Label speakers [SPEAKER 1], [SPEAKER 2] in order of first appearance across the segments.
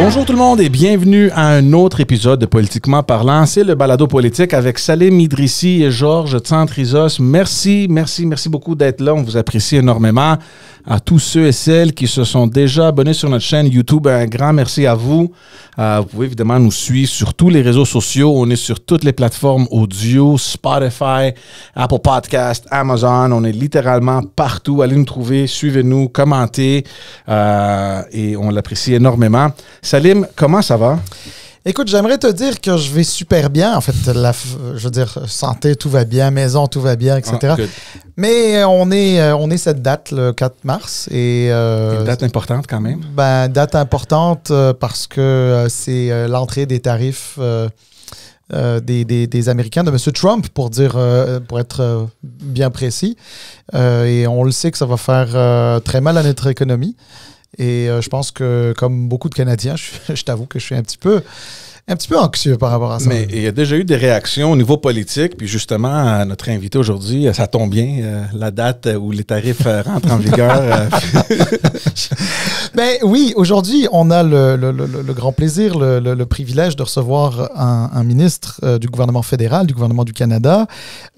[SPEAKER 1] Bonjour tout le monde et bienvenue à un autre épisode de Politiquement parlant. C'est le balado politique avec Salim Idrissi et Georges Tsantrizos. Merci beaucoup d'être là. On vous apprécie énormément. À tous ceux et celles qui se sont déjà abonnés sur notre chaîne YouTube, un grand merci à vous. Vous pouvez évidemment nous suivre sur tous les réseaux sociaux. On est sur toutes les plateformes audio, Spotify, Apple Podcast, Amazon. On est littéralement partout. Allez nous trouver, suivez-nous, commentez et on l'apprécie énormément. Salim, comment ça va?
[SPEAKER 2] Écoute, j'aimerais te dire que je vais super bien. En fait, je veux dire, santé, tout va bien, maison, tout va bien, etc. Mais on est cette date, le 4 mars.
[SPEAKER 1] Une date importante quand même.
[SPEAKER 2] Ben, date importante parce que c'est l'entrée des tarifs des Américains, de M. Trump, pour être bien précis. Et on le sait que ça va faire très mal à notre économie. Et je pense que, comme beaucoup de Canadiens, je t'avoue que je suis un petit peu anxieux par rapport à ça.
[SPEAKER 1] Mais il y a déjà eu des réactions au niveau politique, puis justement, notre invité aujourd'hui, ça tombe bien, la date où les tarifs rentrent en vigueur.
[SPEAKER 2] Ben oui, aujourd'hui, on a le grand plaisir, le privilège de recevoir un ministre du gouvernement fédéral, du gouvernement du Canada.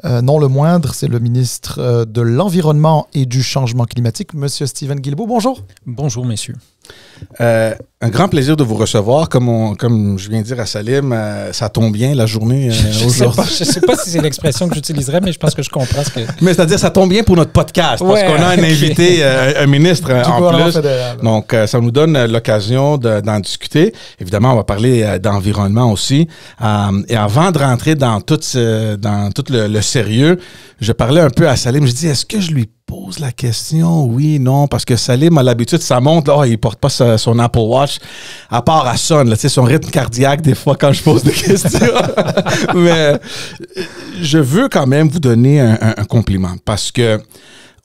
[SPEAKER 2] Non le moindre, c'est le ministre de l'Environnement et du Changement climatique, M. Stephen Guilbeault. Bonjour.
[SPEAKER 3] Bonjour, messieurs.
[SPEAKER 1] Un grand plaisir de vous recevoir. Comme je viens de dire à Salim, ça tombe bien la journée aujourd'hui.
[SPEAKER 3] Je ne sais pas si c'est l'expression que j'utiliserais, mais je pense que je comprends ce que...
[SPEAKER 1] Mais c'est-à-dire, ça tombe bien pour notre podcast, parce qu'on a un invité, un ministre en plus. Fédéral. Donc, ça nous donne l'occasion d'en discuter. Évidemment, on va parler d'environnement aussi. Et avant de rentrer dans tout le sérieux, je parlais un peu à Salim. Je dis, est-ce que je lui pose la question? Oui, non, parce que Salim a l'habitude, ça monte, là, il porte pas son Apple Watch, à part elle sonne, là, son rythme cardiaque, des fois, quand je pose des questions. Mais je veux quand même vous donner un compliment, parce que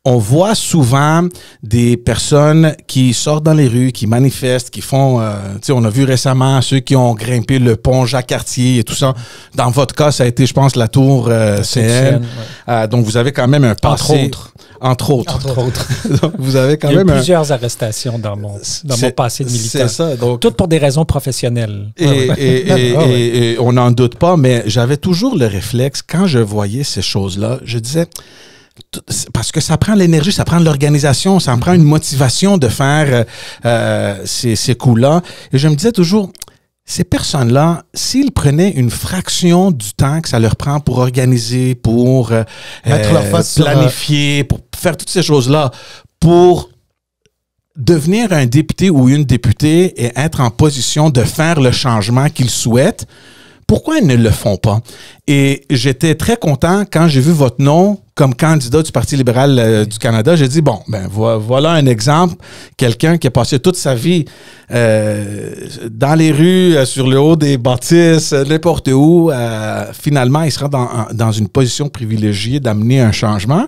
[SPEAKER 1] on voit souvent des personnes qui sortent dans les rues, qui manifestent, qui font... on a vu récemment ceux qui ont grimpé le pont Jacques-Cartier et tout ça. Dans votre cas, ça a été, je pense, la tour CN. Ouais. Donc, vous avez quand même un passé... Entre autres. Donc, vous avez quand même...
[SPEAKER 3] Il y a eu plusieurs arrestations dans mon passé de militant.
[SPEAKER 1] C'est ça. Donc...
[SPEAKER 3] Toutes pour des raisons professionnelles.
[SPEAKER 1] Et on n'en doute pas, mais j'avais toujours le réflexe, quand je voyais ces choses-là, je disais... Parce que ça prend l'énergie, ça prend de l'organisation, ça prend une motivation de faire ces coups-là. Et je me disais toujours, ces personnes-là, s'ils prenaient une fraction du temps que ça leur prend pour organiser, pour planifier, pour faire toutes ces choses-là, pour devenir un député ou une députée et être en position de faire le changement qu'ils souhaitent, pourquoi ils ne le font pas? Et j'étais très content quand j'ai vu votre nom comme candidat du Parti libéral du Canada. J'ai dit, bon, ben voilà un exemple. Quelqu'un qui a passé toute sa vie dans les rues, sur le haut des bâtisses, n'importe où. Finalement, il sera dans une position privilégiée d'amener un changement.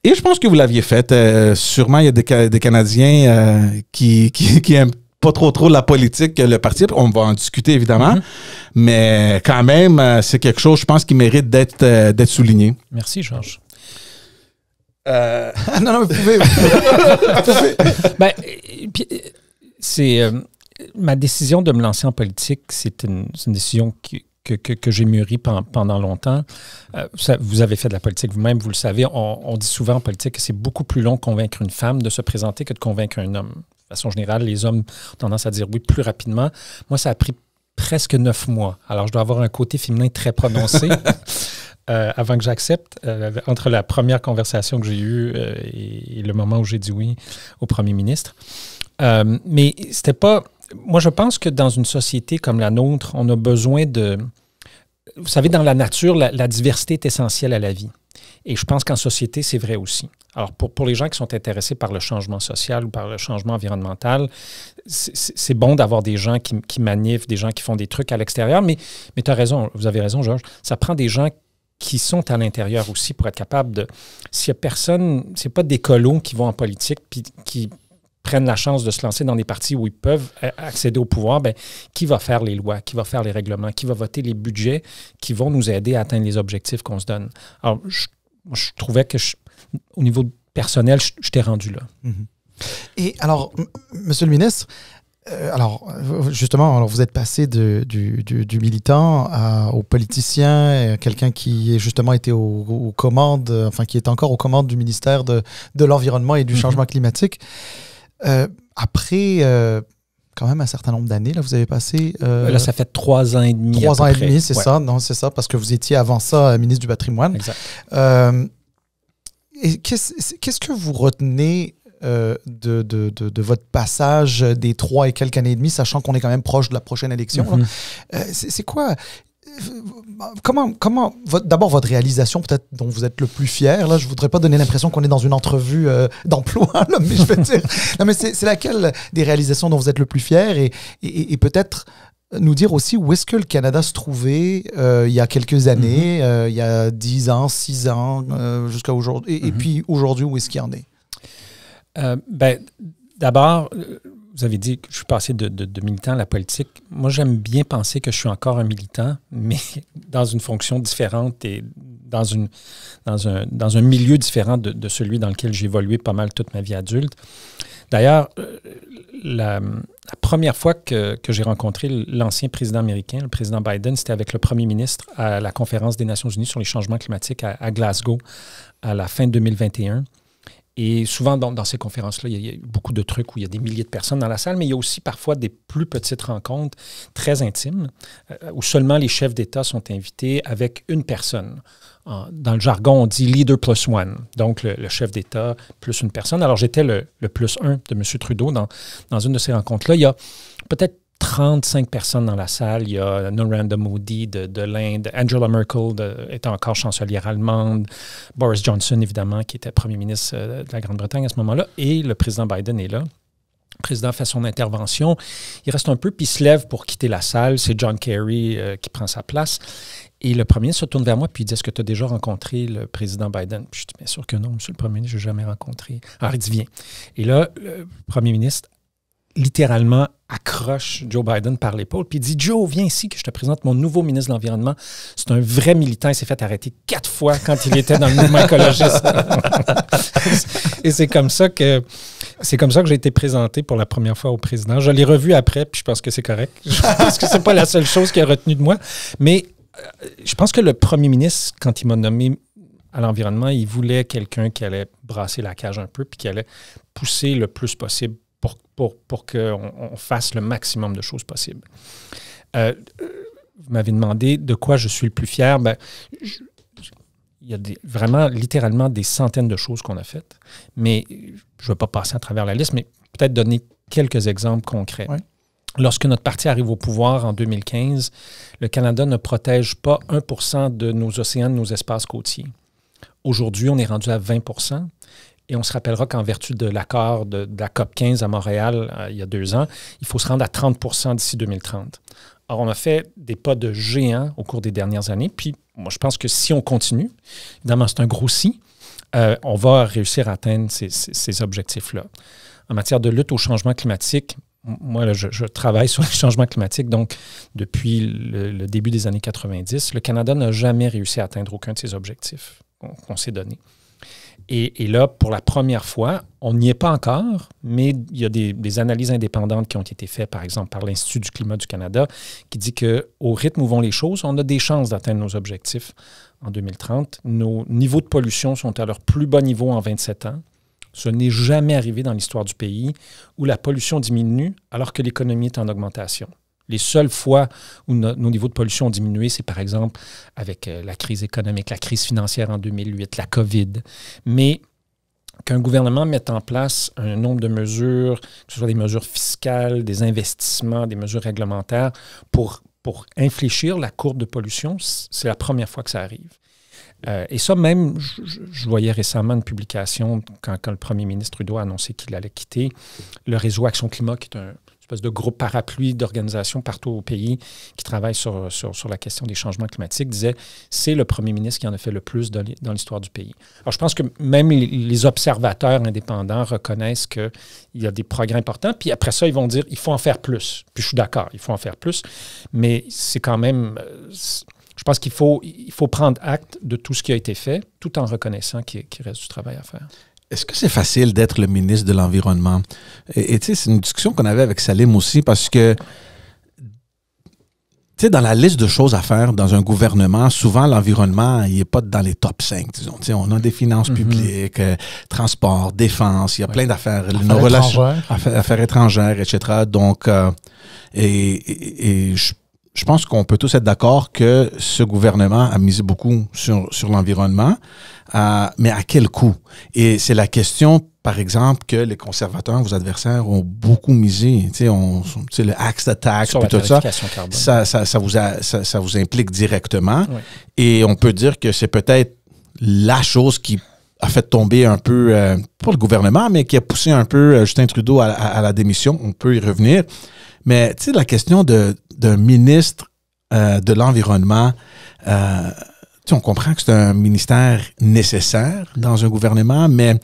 [SPEAKER 1] Et je pense que vous l'aviez fait. Sûrement, il y a des Canadiens qui aiment pas trop la politique, le parti. On va en discuter, évidemment. Mais quand même, c'est quelque chose, je pense, qui mérite d'être souligné.
[SPEAKER 3] Merci, Georges.
[SPEAKER 2] Non, vous pouvez.
[SPEAKER 3] Ben, c'est ma décision de me lancer en politique, c'est une décision que j'ai mûrie pendant longtemps. Vous avez fait de la politique vous-même, vous le savez. On dit souvent en politique que c'est beaucoup plus long de convaincre une femme de se présenter que de convaincre un homme. De façon générale, les hommes ont tendance à dire oui plus rapidement. Moi, ça a pris presque 9 mois. Alors, je dois avoir un côté féminin très prononcé avant que j'accepte. Entre la première conversation que j'ai eue et le moment où j'ai dit oui au premier ministre. Mais c'était pas... Moi, je pense que dans une société comme la nôtre, on a besoin de... Vous savez, dans la nature, la diversité est essentielle à la vie. Et je pense qu'en société, c'est vrai aussi. Alors, pour les gens qui sont intéressés par le changement social ou par le changement environnemental, c'est bon d'avoir des gens qui manifestent, des gens qui font des trucs à l'extérieur, mais tu as raison, vous avez raison, Georges, ça prend des gens qui sont à l'intérieur aussi pour être capable de... S'il n'y a personne, c'est pas des colos qui vont en politique puis qui prennent la chance de se lancer dans des partis où ils peuvent accéder au pouvoir, bien, qui va faire les lois, qui va faire les règlements, qui va voter les budgets qui vont nous aider à atteindre les objectifs qu'on se donne. Alors, je trouvais que, au niveau personnel, je t'ai rendu là.
[SPEAKER 2] Et alors, Monsieur le ministre, Alors, justement, vous êtes passé du militant au politicien, quelqu'un qui est justement été aux commandes, enfin qui est encore aux commandes du ministère de l'Environnement et du changement climatique. Après, quand même un certain nombre d'années, là, vous avez passé...
[SPEAKER 3] là, ça fait 3 ans et demi.
[SPEAKER 2] 3 ans et demi, c'est ça. Non, c'est ça, parce que vous étiez avant ça ministre du Patrimoine.
[SPEAKER 3] Exact.
[SPEAKER 2] Et qu'est-ce que vous retenez de votre passage des 3 et quelques années et demie, sachant qu'on est quand même proche de la prochaine élection? C'est quoi? Comment d'abord votre réalisation peut-être dont vous êtes le plus fier, là, je voudrais pas donner l'impression qu'on est dans une entrevue d'emploi, là, mais je veux dire, non, mais c'est laquelle des réalisations dont vous êtes le plus fier et peut-être nous dire aussi où est-ce que le Canada se trouvait il y a quelques années, il y a 10 ans, 6 ans, jusqu'à aujourd'hui, et puis aujourd'hui, où est-ce qu'il en est?
[SPEAKER 3] D'abord, vous avez dit que je suis passé de militant à la politique. Moi, j'aime bien penser que je suis encore un militant, mais dans une fonction différente et dans un milieu différent de celui dans lequel j'ai évolué pas mal toute ma vie adulte. D'ailleurs, la première fois que j'ai rencontré l'ancien président américain, le président Biden, c'était avec le premier ministre à la conférence des Nations unies sur les changements climatiques à Glasgow à la fin 2021. Et souvent, dans ces conférences-là, il y a beaucoup de trucs où il y a des milliers de personnes dans la salle, mais il y a aussi parfois des plus petites rencontres très intimes où seulement les chefs d'État sont invités avec une personne. Dans le jargon, on dit « leader plus one », donc le chef d'État plus une personne. Alors, j'étais le plus un de M. Trudeau dans une de ces rencontres-là. Il y a peut-être 35 personnes dans la salle. Il y a Narendra Modi de l'Inde, Angela Merkel était encore chancelière allemande, Boris Johnson, évidemment, qui était premier ministre de la Grande-Bretagne à ce moment-là, et le président Biden est là. Le président fait son intervention. Il reste un peu, puis il se lève pour quitter la salle. C'est John Kerry qui prend sa place. Et le premier ministre se tourne vers moi puis il dit « Est-ce que tu as déjà rencontré le président Biden? » Puis je dis « Bien sûr que non, monsieur le premier ministre, je n'ai jamais rencontré. » Alors il dit « Viens. » Et là, le premier ministre littéralement accroche Joe Biden par l'épaule, puis il dit « Joe, viens ici que je te présente mon nouveau ministre de l'Environnement. » C'est un vrai militant, il s'est fait arrêter 4 fois quand il était dans le mouvement écologiste. Et c'est comme ça que j'ai été présenté pour la première fois au président. Je l'ai revu après, puis je pense que c'est correct. Je pense que c'est pas la seule chose qui a retenu de moi. Mais je pense que le premier ministre, quand il m'a nommé à l'environnement, il voulait quelqu'un qui allait brasser la cage un peu, puis qui allait pousser le plus possible pour qu'on fasse le maximum de choses possibles. Vous m'avez demandé de quoi je suis le plus fier. Il y a vraiment, littéralement, des centaines de choses qu'on a faites. Mais je ne vais pas passer à travers la liste, mais peut-être donner quelques exemples concrets. Ouais. Lorsque notre parti arrive au pouvoir en 2015, le Canada ne protège pas 1% de nos océans, de nos espaces côtiers. Aujourd'hui, on est rendu à 20%. Et on se rappellera qu'en vertu de l'accord de la COP 15 à Montréal il y a 2 ans, il faut se rendre à 30% d'ici 2030. Alors, on a fait des pas de géant au cours des dernières années. Puis, moi, je pense que si on continue, évidemment, c'est un gros si, on va réussir à atteindre ces objectifs-là. En matière de lutte au changement climatique, moi, là, je travaille sur le changement climatique, donc depuis le début des années 90. Le Canada n'a jamais réussi à atteindre aucun de ses objectifs qu'on s'est donnés. Et là, pour la première fois, on n'y est pas encore, mais il y a des analyses indépendantes qui ont été faites, par exemple, par l'Institut du climat du Canada, qui dit qu'au rythme où vont les choses, on a des chances d'atteindre nos objectifs en 2030. Nos niveaux de pollution sont à leur plus bas niveau en 27 ans. Ce n'est jamais arrivé dans l'histoire du pays où la pollution diminue alors que l'économie est en augmentation. Les seules fois où nos niveaux de pollution ont diminué, c'est par exemple avec la crise économique, la crise financière en 2008, la COVID. Mais qu'un gouvernement mette en place un nombre de mesures, que ce soit des mesures fiscales, des investissements, des mesures réglementaires, pour infléchir la courbe de pollution, c'est la première fois que ça arrive. Et ça, même, je voyais récemment une publication quand le premier ministre Trudeau a annoncé qu'il allait quitter le réseau Action Climat, qui est une espèce de groupe parapluie d'organisations partout au pays qui travaillent sur la question des changements climatiques, disait c'est le premier ministre qui en a fait le plus dans l'histoire du pays. Alors, je pense que même les observateurs indépendants reconnaissent qu'il y a des progrès importants, puis après ça, ils vont dire il faut en faire plus. Puis je suis d'accord, il faut en faire plus, mais c'est quand même... Je pense qu'il faut prendre acte de tout ce qui a été fait, tout en reconnaissant qu'il reste du travail à faire.
[SPEAKER 1] est-ce que c'est facile d'être le ministre de l'Environnement? Et tu sais, c'est une discussion qu'on avait avec Salim aussi parce que, tu sais, dans la liste de choses à faire dans un gouvernement, souvent l'environnement, il n'est pas dans les top 5, disons. Tu sais, on a des finances publiques, transport, défense, il y a plein d'affaires. Nos relations, affaires étrangères, etc. Donc, je pense qu'on peut tous être d'accord que ce gouvernement a misé beaucoup sur l'environnement, mais à quel coût? Et c'est la question, par exemple, que les conservateurs, vos adversaires, ont beaucoup misé. Tu sais, le Axe de taxe,
[SPEAKER 3] sur la
[SPEAKER 1] tout
[SPEAKER 3] tarification carbone.
[SPEAKER 1] Ça vous implique directement.
[SPEAKER 3] Oui.
[SPEAKER 1] Et on peut dire que c'est peut-être la chose qui a fait tomber un peu, pas le gouvernement, mais qui a poussé un peu Justin Trudeau à la démission. On peut y revenir. Mais tu sais, la question d'un ministre de l'Environnement, on comprend que c'est un ministère nécessaire dans un gouvernement, mais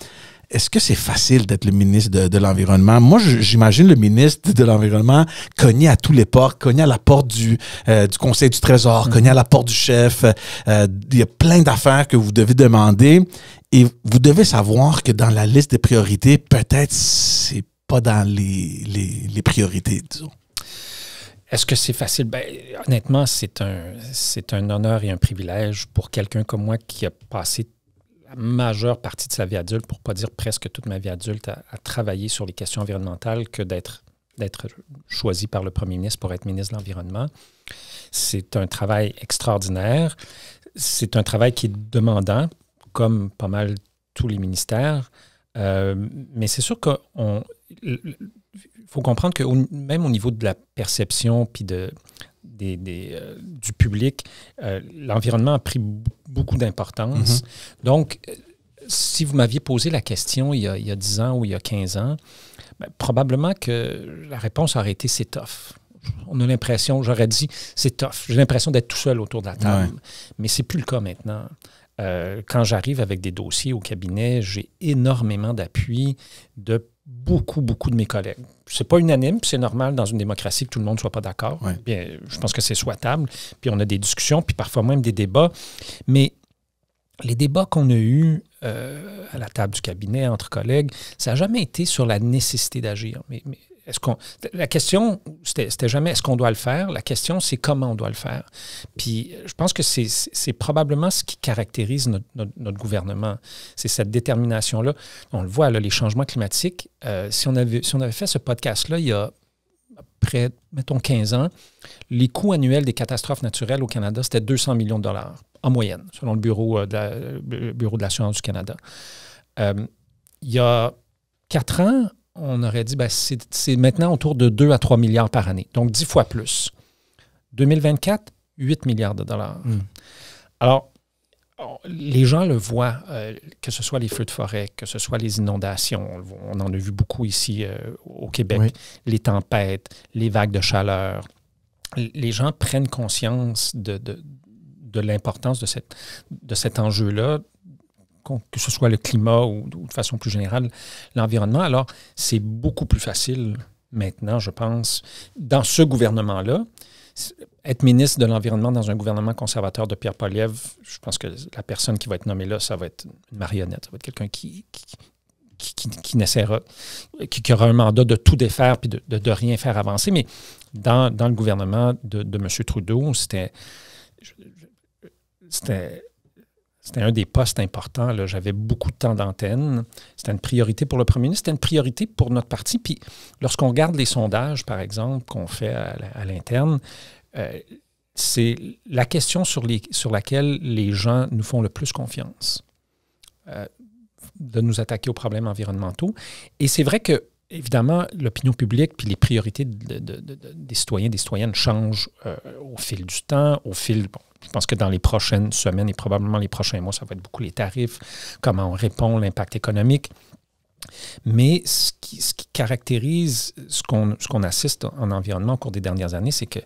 [SPEAKER 1] est-ce que c'est facile d'être le ministre de l'Environnement? Moi, j'imagine le ministre de l'Environnement cogner à tous les portes, cogner à la porte du Conseil du Trésor, cogner à la porte du chef. Il y a plein d'affaires que vous devez demander et vous devez savoir que dans la liste des priorités, peut-être c'est pas dans les priorités, disons.
[SPEAKER 3] Est-ce que c'est facile? Ben, honnêtement, c'est un honneur et un privilège pour quelqu'un comme moi qui a passé la majeure partie de sa vie adulte, pour ne pas dire presque toute ma vie adulte, à travailler sur les questions environnementales que d'être choisi par le premier ministre pour être ministre de l'Environnement. C'est un travail extraordinaire. C'est un travail qui est demandant, comme pas mal tous les ministères. Mais c'est sûr qu'il faut comprendre que même au niveau de la perception puis du public, l'environnement a pris beaucoup d'importance. Donc, si vous m'aviez posé la question il y a 10 ans ou il y a 15 ans, ben, probablement que la réponse aurait été « c'est tough ». On a l'impression, j'aurais dit « c'est tough ». J'ai l'impression d'être tout seul autour de la table. Ouais. Mais ce n'est plus le cas maintenant. Quand j'arrive avec des dossiers au cabinet, j'ai énormément d'appui de beaucoup de mes collègues. C'est pas unanime, c'est normal dans une démocratie que tout le monde ne soit pas d'accord. Ouais. Bien, je pense que c'est souhaitable. Puis on a des discussions, puis parfois même des débats. Mais les débats qu'on a eus à la table du cabinet entre collègues, ça n'a jamais été sur la nécessité d'agir. Mais la question, c'était jamais est-ce qu'on doit le faire. La question, c'est comment on doit le faire. Puis je pense que c'est probablement ce qui caractérise notre gouvernement. C'est cette détermination-là. On le voit, là, les changements climatiques. Si on avait fait ce podcast-là il y a près, mettons, 15 ans, les coûts annuels des catastrophes naturelles au Canada, c'était 200 millions de dollars en moyenne, selon le Bureau de l'assurance du Canada. Il y a 4 ans, on aurait dit, ben, c'est maintenant autour de 2 à 3 milliards par année, donc 10 fois plus. 2024, 8 milliards de dollars. Alors, les gens le voient, que ce soit les feux de forêt, que ce soit les inondations, on en a vu beaucoup ici au Québec, oui. Les tempêtes, les vagues de chaleur. Les gens prennent conscience de l'importance de cet enjeu-là, que ce soit le climat ou de façon plus générale, l'environnement. Alors, c'est beaucoup plus facile maintenant, je pense, dans ce gouvernement-là. Être ministre de l'Environnement dans un gouvernement conservateur de Pierre Poilievre, je pense que la personne qui va être nommée là, ça va être une marionnette. Ça va être quelqu'un qui aura un mandat de tout défaire puis de rien faire avancer. Mais dans le gouvernement de M. Trudeau, c'était un des postes importants. Là. J'avais beaucoup de temps d'antenne. C'était une priorité pour le premier ministre. C'était une priorité pour notre parti. Puis lorsqu'on regarde les sondages, par exemple, qu'on fait à l'interne, c'est la question sur laquelle les gens nous font le plus confiance, de nous attaquer aux problèmes environnementaux. Et c'est vrai que, évidemment, l'opinion publique puis les priorités des citoyens et des citoyennes changent au fil du temps, je pense que dans les prochaines semaines et probablement les prochains mois, ça va être beaucoup les tarifs, comment on répond, l'impact économique. Mais ce qui caractérise ce qu'on assiste en environnement au cours des dernières années, c'est qu'il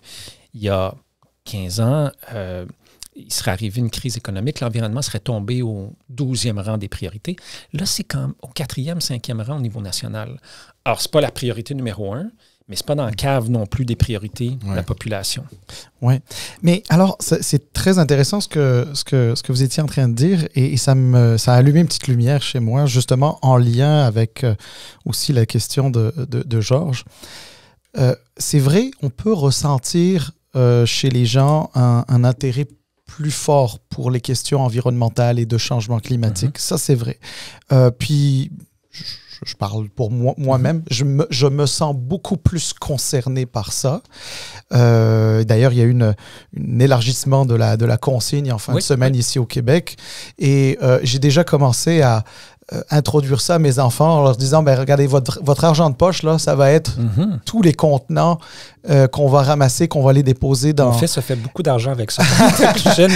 [SPEAKER 3] y a 15 ans, il serait arrivé une crise économique, l'environnement serait tombé au 12e rang des priorités. Là, c'est au 4e, 5e rang au niveau national. Alors, ce n'est pas la priorité numéro 1, mais ce n'est pas dans la cave non plus des priorités de la population.
[SPEAKER 2] Oui. Mais alors, c'est très intéressant ce que vous étiez en train de dire et ça a allumé une petite lumière chez moi, justement en lien avec aussi la question de Georges. C'est vrai, on peut ressentir chez les gens un intérêt plus fort pour les questions environnementales et de changement climatique. Ça, c'est vrai. Puis, je parle pour moi-même, je me sens beaucoup plus concerné par ça. D'ailleurs, il y a eu un élargissement de la consigne en fin de semaine ici au Québec. Et j'ai déjà commencé à introduire ça à mes enfants en leur disant, regardez, votre argent de poche, là, ça va être tous les contenants qu'on va ramasser, qu'on va les déposer dans...
[SPEAKER 3] Mon fils a fait beaucoup d'argent avec ça. Le jeune,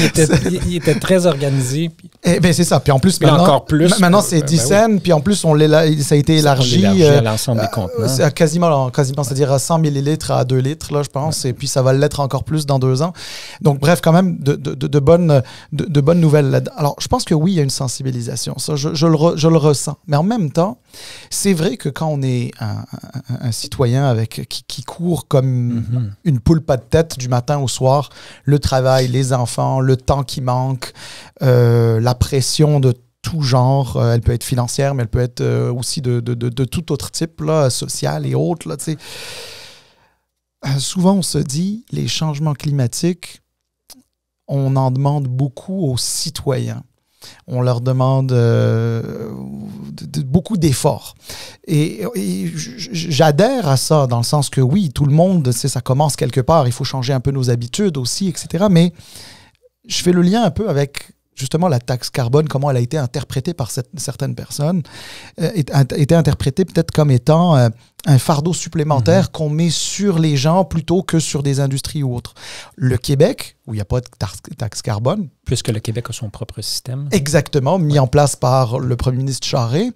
[SPEAKER 3] il était très organisé.
[SPEAKER 2] C'est ça. Puis en plus,
[SPEAKER 3] encore plus.
[SPEAKER 2] Maintenant, c'est 10 cents. Puis en plus, ça a été élargi
[SPEAKER 3] à l'ensemble des contenants.
[SPEAKER 2] Quasiment, c'est-à-dire à 100 millilitres à 2 litres, là, je pense. Et puis, ça va l'être encore plus dans 2 ans. Donc, bref, quand même, de bonnes nouvelles. Alors, je pense que oui, il y a une sensibilisation. Ça, je le ressens. Mais en même temps, c'est vrai que quand on est un citoyen qui court comme une poule pas de tête du matin au soir, le travail, les enfants, le temps qui manque, la pression de tout genre, elle peut être financière, mais elle peut être aussi de tout autre type, là, social et autres. Là, souvent, on se dit, les changements climatiques, on en demande beaucoup aux citoyens. On leur demande beaucoup d'efforts. Et j'adhère à ça, dans le sens que oui, tout le monde, ça commence quelque part, il faut changer un peu nos habitudes aussi, etc. Mais je fais le lien un peu avec justement la taxe carbone, comment elle a été interprétée par certaines personnes, été interprétée peut-être comme étant un fardeau supplémentaire qu'on met sur les gens plutôt que sur des industries ou autres. Le Québec, où il n'y a pas de taxe carbone...
[SPEAKER 3] Puisque le Québec a son propre système.
[SPEAKER 2] Exactement, mis en place par le premier ministre Charest,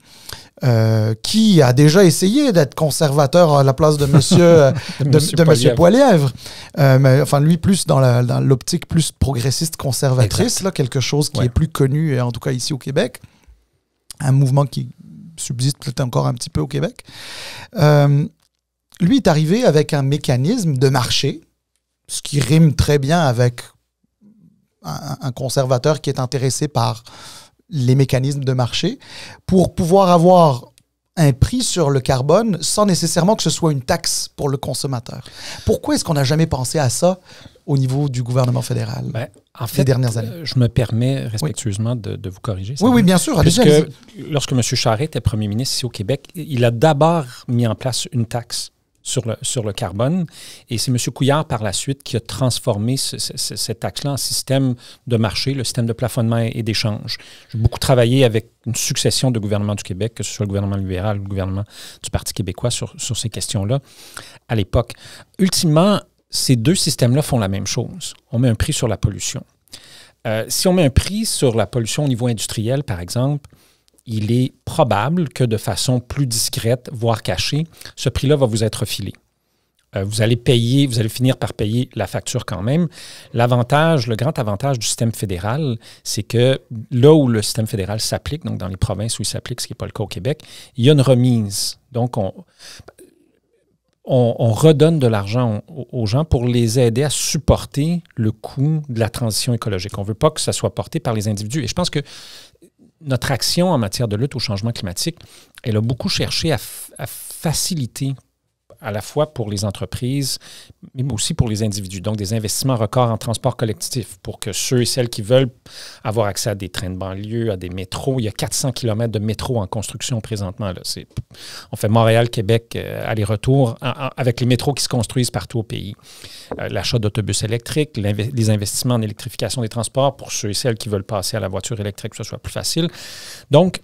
[SPEAKER 2] qui a déjà essayé d'être conservateur à la place de monsieur Poilièvre. Mais enfin, lui, plus dans l'optique plus progressiste conservatrice, là, quelque chose qui est plus connu, en tout cas ici au Québec. Un mouvement qui subsiste peut-être encore un petit peu au Québec. Lui est arrivé avec un mécanisme de marché, ce qui rime très bien avec un conservateur qui est intéressé par les mécanismes de marché, pour pouvoir avoir un prix sur le carbone sans nécessairement que ce soit une taxe pour le consommateur. Pourquoi est-ce qu'on n'a jamais pensé à ça au niveau du gouvernement fédéral
[SPEAKER 3] en fait,
[SPEAKER 2] les dernières années?
[SPEAKER 3] Je me permets respectueusement de vous corriger.
[SPEAKER 2] Oui, bien sûr.
[SPEAKER 3] Puisque lorsque M. Charest était premier ministre ici au Québec, il a d'abord mis en place une taxe sur le carbone. Et c'est M. Couillard, par la suite, qui a transformé cette taxe-là en système de marché, le système de plafonnement et d'échange. J'ai beaucoup travaillé avec une succession de gouvernements du Québec, que ce soit le gouvernement libéral ou le gouvernement du Parti québécois, sur ces questions-là à l'époque. Ultimement, ces deux systèmes-là font la même chose. On met un prix sur la pollution. Si on met un prix sur la pollution au niveau industriel, par exemple, il est probable que de façon plus discrète, voire cachée, ce prix-là va vous être filé. Vous allez finir par payer la facture quand même. Le grand avantage du système fédéral, c'est que là où le système fédéral s'applique, donc dans les provinces où il s'applique, ce qui n'est pas le cas au Québec, il y a une remise. Donc, on redonne de l'argent aux gens pour les aider à supporter le coût de la transition écologique. On ne veut pas que ça soit porté par les individus. Et je pense que notre action en matière de lutte au changement climatique, elle a beaucoup cherché à faciliter à la fois pour les entreprises, mais aussi pour les individus. Donc, des investissements records en transport collectif pour que ceux et celles qui veulent avoir accès à des trains de banlieue, à des métros. Il y a 400 km de métro en construction présentement. Là. On fait Montréal-Québec aller-retour avec les métros qui se construisent partout au pays. L'achat d'autobus électriques, les investissements en électrification des transports pour ceux et celles qui veulent passer à la voiture électrique, que ce soit plus facile. Donc,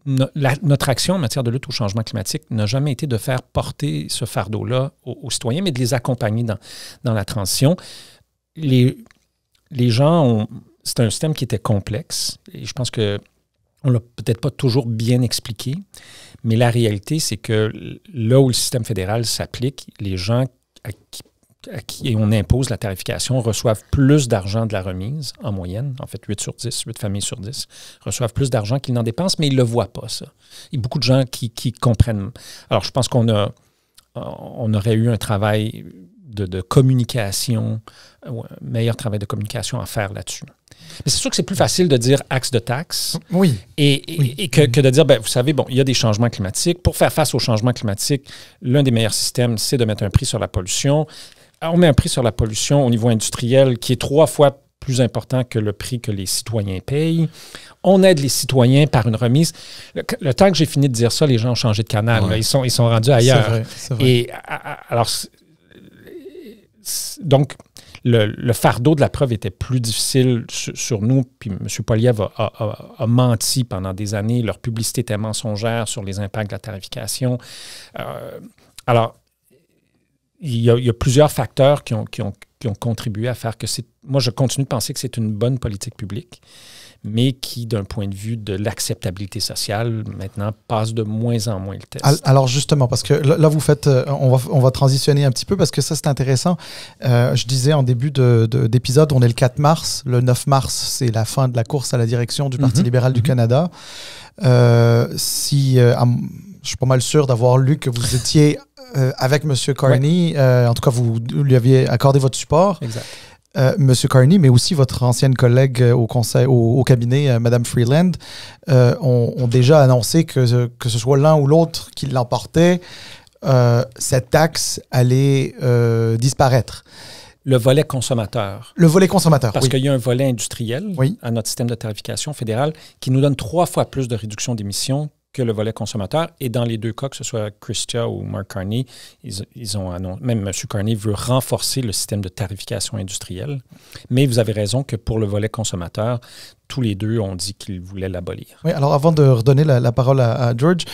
[SPEAKER 3] notre action en matière de lutte au changement climatique n'a jamais été de faire porter ce fardeau-là aux citoyens, mais de les accompagner dans la transition. Les gens c'est un système qui était complexe et je pense qu'on ne l'a peut-être pas toujours bien expliqué, mais la réalité, c'est que là où le système fédéral s'applique, les gens à qui on impose la tarification reçoivent plus d'argent de la remise, en moyenne. En fait, 8 familles sur 10 reçoivent plus d'argent qu'ils n'en dépensent, mais ils ne le voient pas, ça. Il y a beaucoup de gens qui comprennent. Alors, je pense qu'on aurait eu un travail de communication, un meilleur travail de communication à faire là-dessus. Mais c'est sûr que c'est plus facile de dire axe de taxe et que de dire, vous savez, il y a des changements climatiques. Pour faire face aux changements climatiques, l'un des meilleurs systèmes, c'est de mettre un prix sur la pollution. Alors, on met un prix sur la pollution au niveau industriel qui est 3 fois plus important que le prix que les citoyens payent. On aide les citoyens par une remise. Le temps que j'ai fini de dire ça, les gens ont changé de canal. Là, ils sont rendus ailleurs.
[SPEAKER 2] C'est vrai.
[SPEAKER 3] Et alors, donc, le fardeau de la preuve était plus difficile sur nous. Puis M. Poilievre a menti pendant des années. Leur publicité était mensongère sur les impacts de la tarification. Alors, il y a plusieurs facteurs qui ont contribué à faire que c'est... Moi, je continue de penser que c'est une bonne politique publique, mais qui, d'un point de vue de l'acceptabilité sociale, maintenant, passe de moins en moins le test.
[SPEAKER 2] Alors justement, parce que là, vous faites... On va transitionner un petit peu, parce que ça, c'est intéressant. Je disais en début d'épisode, on est le 4 mars. Le 9 mars, c'est la fin de la course à la direction du Parti libéral du Canada. Je suis pas mal sûr d'avoir lu que vous étiez avec M. Carney. En tout cas, vous lui aviez accordé votre support.
[SPEAKER 3] Exact.
[SPEAKER 2] M. Carney, mais aussi votre ancienne collègue au cabinet, Mme Freeland, ont déjà annoncé que ce soit l'un ou l'autre qui l'emportait, cette taxe allait disparaître.
[SPEAKER 3] Le volet consommateur.
[SPEAKER 2] Le volet consommateur,
[SPEAKER 3] Parce qu'il y a un volet industriel à notre système de tarification fédéral qui nous donne 3 fois plus de réduction d'émissions que le volet consommateur. Et dans les 2 cas, que ce soit Chrystia ou Mark Carney, ils ont annoncé, même M. Carney veut renforcer le système de tarification industrielle. Mais vous avez raison que pour le volet consommateur, tous les 2 ont dit qu'ils voulaient l'abolir.
[SPEAKER 2] Oui, alors avant de redonner la parole à George,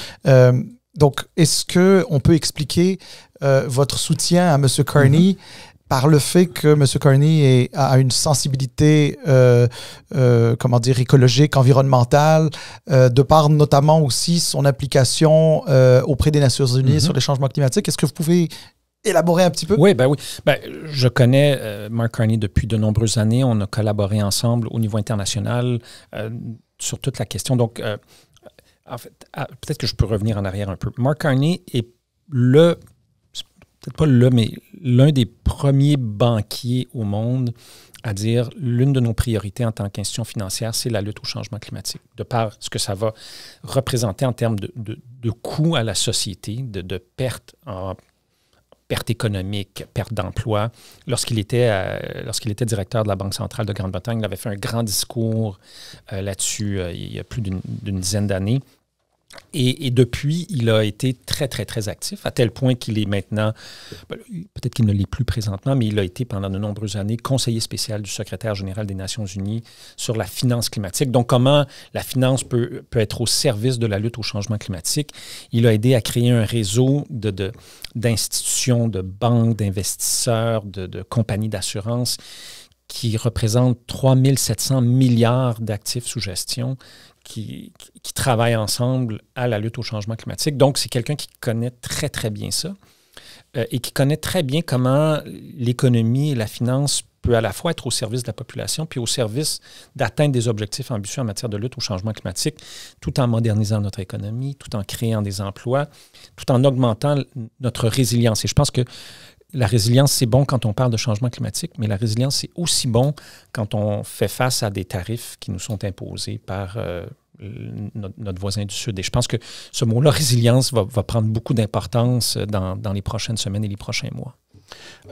[SPEAKER 2] donc est-ce qu'on peut expliquer votre soutien à M. Carney par le fait que M. Carney a une sensibilité écologique, environnementale, de par notamment aussi son application auprès des Nations Unies sur les changements climatiques. Est-ce que vous pouvez élaborer un petit peu?
[SPEAKER 3] Oui. Je connais Mark Carney depuis de nombreuses années. On a collaboré ensemble au niveau international sur toute la question. Donc, en fait, peut-être que je peux revenir en arrière un peu. Mark Carney est peut-être pas mais l'un des premiers banquiers au monde à dire l'une de nos priorités en tant qu'institution financière, c'est la lutte au changement climatique, de par ce que ça va représenter en termes de coûts à la société, de pertes économiques, pertes d'emplois. Lorsqu'il était directeur de la Banque centrale de Grande-Bretagne, il avait fait un grand discours là-dessus il y a plus d'une dizaine d'années. Et depuis, il a été très, très, très actif, à tel point qu'il est maintenant, peut-être qu'il ne l'est plus présentement, mais il a été pendant de nombreuses années conseiller spécial du secrétaire général des Nations Unies sur la finance climatique. Donc, comment la finance peut être au service de la lutte au changement climatique. Il a aidé à créer un réseau d'institutions, de banques, d'investisseurs, de compagnies d'assurance qui représentent 3 700 milliards d'actifs sous gestion qui travaillent ensemble à la lutte au changement climatique. Donc, c'est quelqu'un qui connaît très, très bien ça et qui connaît très bien comment l'économie et la finance peut à la fois être au service de la population puis au service d'atteindre des objectifs ambitieux en matière de lutte au changement climatique, tout en modernisant notre économie, tout en créant des emplois, tout en augmentant notre résilience. Et je pense que la résilience, c'est bon quand on parle de changement climatique, mais la résilience, c'est aussi bon quand on fait face à des tarifs qui nous sont imposés par notre voisin du Sud. Et je pense que ce mot-là, résilience, va prendre beaucoup d'importance dans les prochaines semaines et les prochains mois.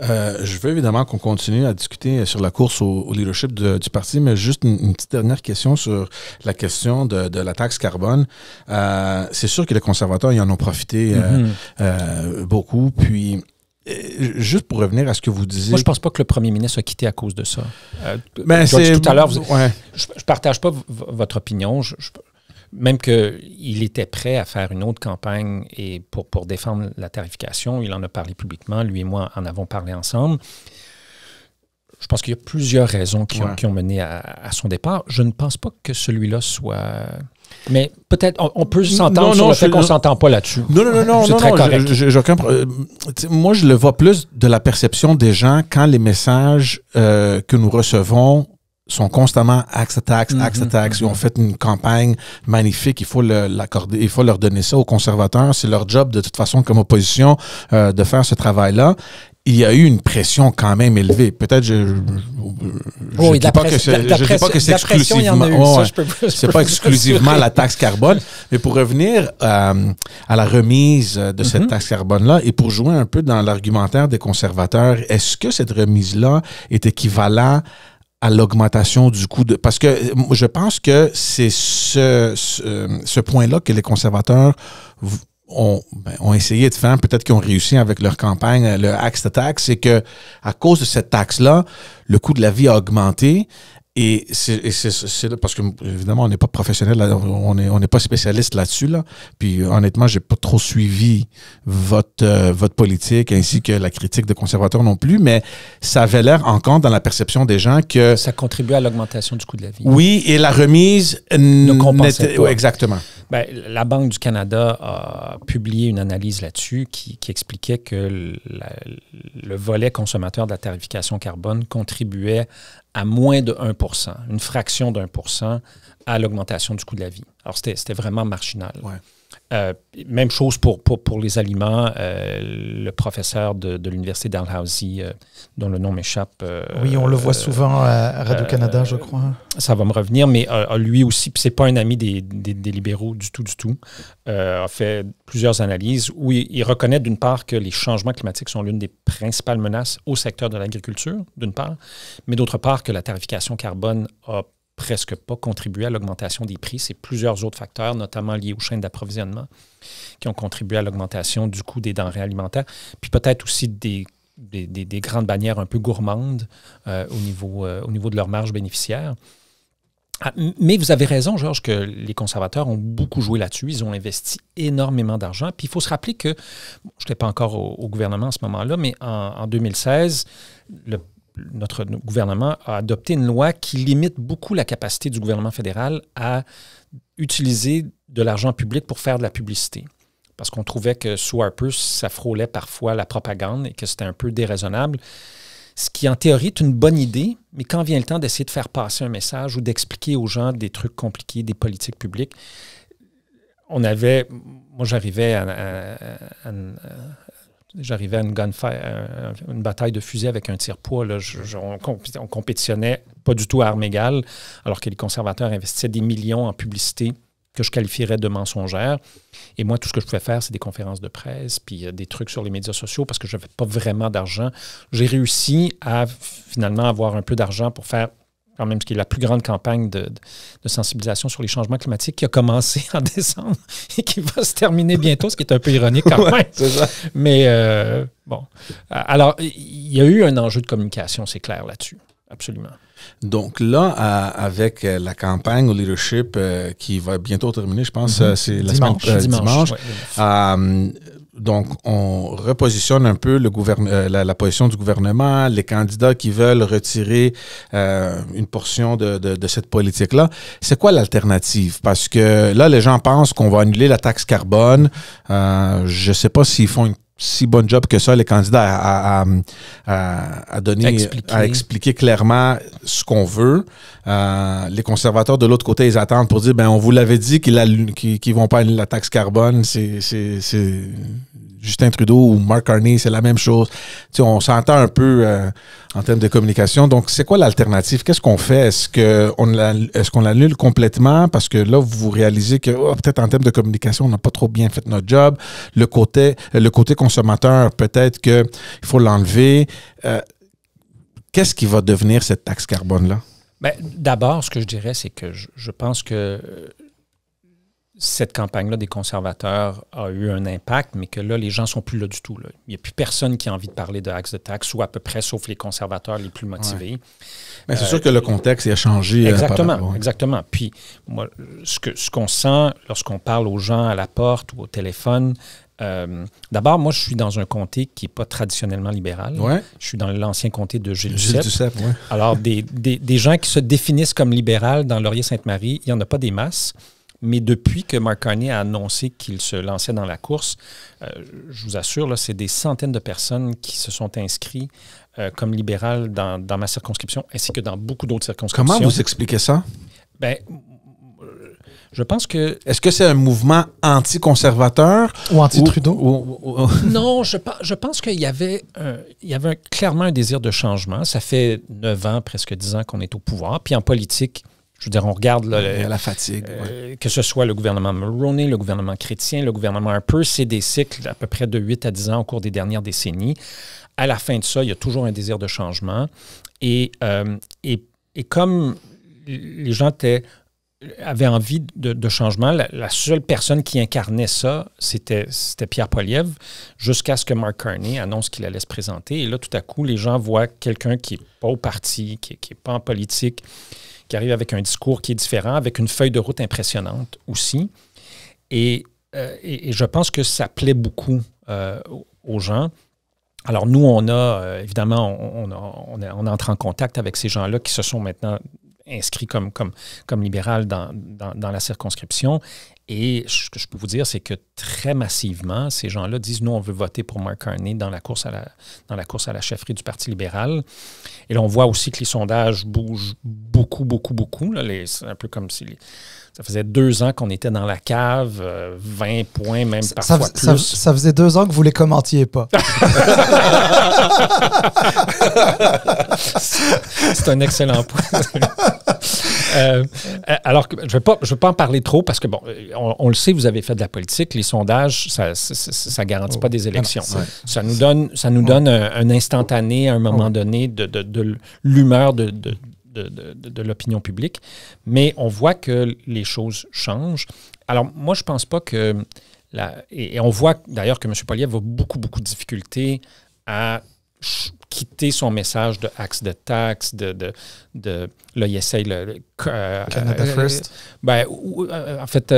[SPEAKER 1] Je veux évidemment qu'on continue à discuter sur la course au leadership du parti, mais juste une petite dernière question sur la question de la taxe carbone. C'est sûr que les conservateurs, ils en ont profité beaucoup, puis... Juste pour revenir à ce que vous disiez...
[SPEAKER 3] Moi, je ne pense pas que le premier ministre a quitté à cause de ça. George, tout à l'heure, je ne partage pas votre opinion. Même qu'il était prêt à faire une autre campagne et pour défendre la tarification, il en a parlé publiquement. Lui et moi en avons parlé ensemble. Je pense qu'il y a plusieurs raisons qui ont mené à son départ. Je ne pense pas que celui-là soit Mais peut-être, on peut s'entendre sur le fait qu'on ne s'entend pas là-dessus.
[SPEAKER 1] Non.
[SPEAKER 3] C'est très correct.
[SPEAKER 1] Moi, je le vois plus de la perception des gens quand les messages que nous recevons sont constamment axe tax. Ils ont fait une campagne magnifique. Il faut l'accorder, il faut leur donner ça aux conservateurs. C'est leur job, de toute façon, comme opposition, de faire ce travail-là. Il y a eu une pression quand même élevée. Peut-être je dis pas que c'est exclusivement. C'est pas exclusivement la taxe carbone, mais pour revenir à la remise de cette taxe carbone-là et pour jouer un peu dans l'argumentaire des conservateurs, est-ce que cette remise-là est équivalente à l'augmentation du coût de... Parce que je pense que c'est ce point-là que les conservateurs ont essayé de faire, peut-être qu'ils ont réussi avec leur campagne, le Axe to Tax, c'est que à cause de cette taxe-là, le coût de la vie a augmenté. Et c'est parce que, évidemment, on n'est pas professionnel, on n'est pas spécialiste là-dessus, là. Puis, honnêtement, j'ai pas trop suivi votre politique ainsi que la critique de conservateurs non plus, mais ça avait l'air encore dans la perception des gens que...
[SPEAKER 3] Ça contribue à l'augmentation du coût de la vie.
[SPEAKER 1] Oui, et la remise...
[SPEAKER 3] ne compensait pas.
[SPEAKER 1] Oui, exactement.
[SPEAKER 3] Ben, la Banque du Canada a publié une analyse là-dessus qui expliquait que le volet consommateur de la tarification carbone contribuait à moins de 1%, une fraction d'1% à l'augmentation du coût de la vie. Alors, c'était vraiment marginal.
[SPEAKER 1] Ouais.
[SPEAKER 3] Même chose pour les aliments. Le professeur de l'Université Dalhousie, dont le nom m'échappe.
[SPEAKER 2] Oui, on le voit souvent à Radio-Canada, je crois.
[SPEAKER 3] Ça va me revenir, mais lui aussi, puis c'est pas un ami des libéraux du tout, a fait plusieurs analyses où il reconnaît d'une part que les changements climatiques sont l'une des principales menaces au secteur de l'agriculture, d'une part, mais d'autre part que la tarification carbone a presque pas contribué à l'augmentation des prix. C'est plusieurs autres facteurs, notamment liés aux chaînes d'approvisionnement, qui ont contribué à l'augmentation du coût des denrées alimentaires. Puis peut-être aussi des grandes bannières un peu gourmandes au niveau de leur marge bénéficiaire. Mais vous avez raison, Georges, que les conservateurs ont beaucoup joué là-dessus. Ils ont investi énormément d'argent. Puis il faut se rappeler que, je n'étais pas encore au gouvernement à ce moment-là, mais en 2016, notre gouvernement a adopté une loi qui limite beaucoup la capacité du gouvernement fédéral à utiliser de l'argent public pour faire de la publicité. Parce qu'on trouvait que sous Harper, ça frôlait parfois la propagande et que c'était un peu déraisonnable. Ce qui, en théorie, est une bonne idée, mais quand vient le temps d'essayer de faire passer un message ou d'expliquer aux gens des trucs compliqués, des politiques publiques, j'arrivais à une bataille de fusil avec un tire-poids. On compétitionnait pas du tout à armes égales, alors que les conservateurs investissaient des millions en publicité que je qualifierais de mensongère. Et moi, tout ce que je pouvais faire, c'est des conférences de presse, puis des trucs sur les médias sociaux, parce que je n'avais pas vraiment d'argent. J'ai réussi à finalement avoir un peu d'argent pour faire quand même ce qui est la plus grande campagne de sensibilisation sur les changements climatiques qui a commencé en décembre et qui va se terminer bientôt, ce qui est un peu ironique quand même.
[SPEAKER 1] C'est ça.
[SPEAKER 3] Mais bon. Alors, il y a eu un enjeu de communication, c'est clair là-dessus. Absolument.
[SPEAKER 1] Donc là, avec la campagne au leadership qui va bientôt terminer, je pense, c'est la dimanche. Ouais. Donc, on repositionne un peu la position du gouvernement, les candidats qui veulent retirer une portion de cette politique-là. C'est quoi l'alternative? Parce que là, les gens pensent qu'on va annuler la taxe carbone. Je ne sais pas s'ils font une si bon job que ça, les candidats à expliquer clairement ce qu'on veut. Les conservateurs, de l'autre côté, ils attendent pour dire, on vous l'avait dit qu'ils vont pas annuler la taxe carbone. C'est Justin Trudeau ou Mark Carney, c'est la même chose. Tu sais, on s'entend un peu en termes de communication. Donc, c'est quoi l'alternative? Qu'est-ce qu'on fait? Est-ce qu'on l'annule complètement? Parce que là, vous réalisez que peut-être en termes de communication, on n'a pas trop bien fait notre job. Le côté consommateur, peut-être qu'il faut l'enlever. Qu'est-ce qui va devenir cette taxe carbone-là?
[SPEAKER 3] D'abord, ce que je dirais, c'est que je pense que cette campagne-là des conservateurs a eu un impact, mais que là, les gens ne sont plus là du tout. Là. Il n'y a plus personne qui a envie de parler de Axe to Tax, ou à peu près, sauf les conservateurs les plus motivés. Ouais.
[SPEAKER 1] Mais c'est sûr que le contexte a changé.
[SPEAKER 3] Exactement. Puis, moi, ce qu'on sent lorsqu'on parle aux gens à la porte ou au téléphone, d'abord, moi, je suis dans un comté qui n'est pas traditionnellement libéral.
[SPEAKER 1] Ouais.
[SPEAKER 3] Je suis dans l'ancien comté de Gilles
[SPEAKER 1] Duceppe. Ouais.
[SPEAKER 3] Alors, des gens qui se définissent comme libérales dans Laurier-Sainte-Marie, il n'y en a pas des masses. Mais depuis que Mark Carney a annoncé qu'il se lançait dans la course, je vous assure, là, c'est des centaines de personnes qui se sont inscrites comme libérales dans ma circonscription, ainsi que dans beaucoup d'autres circonscriptions.
[SPEAKER 1] Comment vous expliquez ça?
[SPEAKER 3] Bien, je pense que...
[SPEAKER 1] Est-ce que c'est un mouvement anti-conservateur?
[SPEAKER 2] Ou anti-Trudeau?
[SPEAKER 3] Non, je pense qu'il y avait, clairement un désir de changement. Ça fait 9 ans, presque 10 ans qu'on est au pouvoir. Puis en politique, je veux dire, on regarde là,
[SPEAKER 1] la fatigue.
[SPEAKER 3] Que ce soit le gouvernement Mulroney, le gouvernement chrétien, le gouvernement Harper, c'est des cycles à peu près de 8 à 10 ans au cours des dernières décennies. À la fin de ça, il y a toujours un désir de changement. Et comme les gens avaient envie de changement, la seule personne qui incarnait ça, c'était Pierre Poilievre, jusqu'à ce que Mark Carney annonce qu'il allait se présenter. Et là, tout à coup, les gens voient quelqu'un qui n'est pas au parti, qui n'est pas en politique, qui arrive avec un discours qui est différent, avec une feuille de route impressionnante aussi. Et je pense que ça plaît beaucoup aux gens. Alors, nous, on a, évidemment, on entre en contact avec ces gens-là qui se sont maintenant inscrits comme libéral dans la circonscription. Et ce que je peux vous dire, c'est que très massivement, ces gens-là disent, nous, on veut voter pour Mark Carney dans la course à la chefferie du Parti libéral. Et là, on voit aussi que les sondages bougent beaucoup, beaucoup, beaucoup. Là, c'est un peu comme si... Ça faisait 2 ans qu'on était dans la cave, 20 points, même parfois plus.
[SPEAKER 2] Ça faisait 2 ans que vous ne les commentiez pas.
[SPEAKER 3] C'est un excellent point. Alors, je ne vais pas en parler trop parce que, bon, on le sait, vous avez fait de la politique. Les sondages, ça ne garantit pas des élections. Ça nous donne un instantané, à un moment donné, de l'humeur de l'opinion publique. Mais on voit que les choses changent. Alors, moi, je ne pense pas que... Et on voit d'ailleurs que M. Poilievre a beaucoup, beaucoup de difficultés à quitter son message de axe de taxe, là, il essaye le
[SPEAKER 2] Canada First.
[SPEAKER 3] En fait,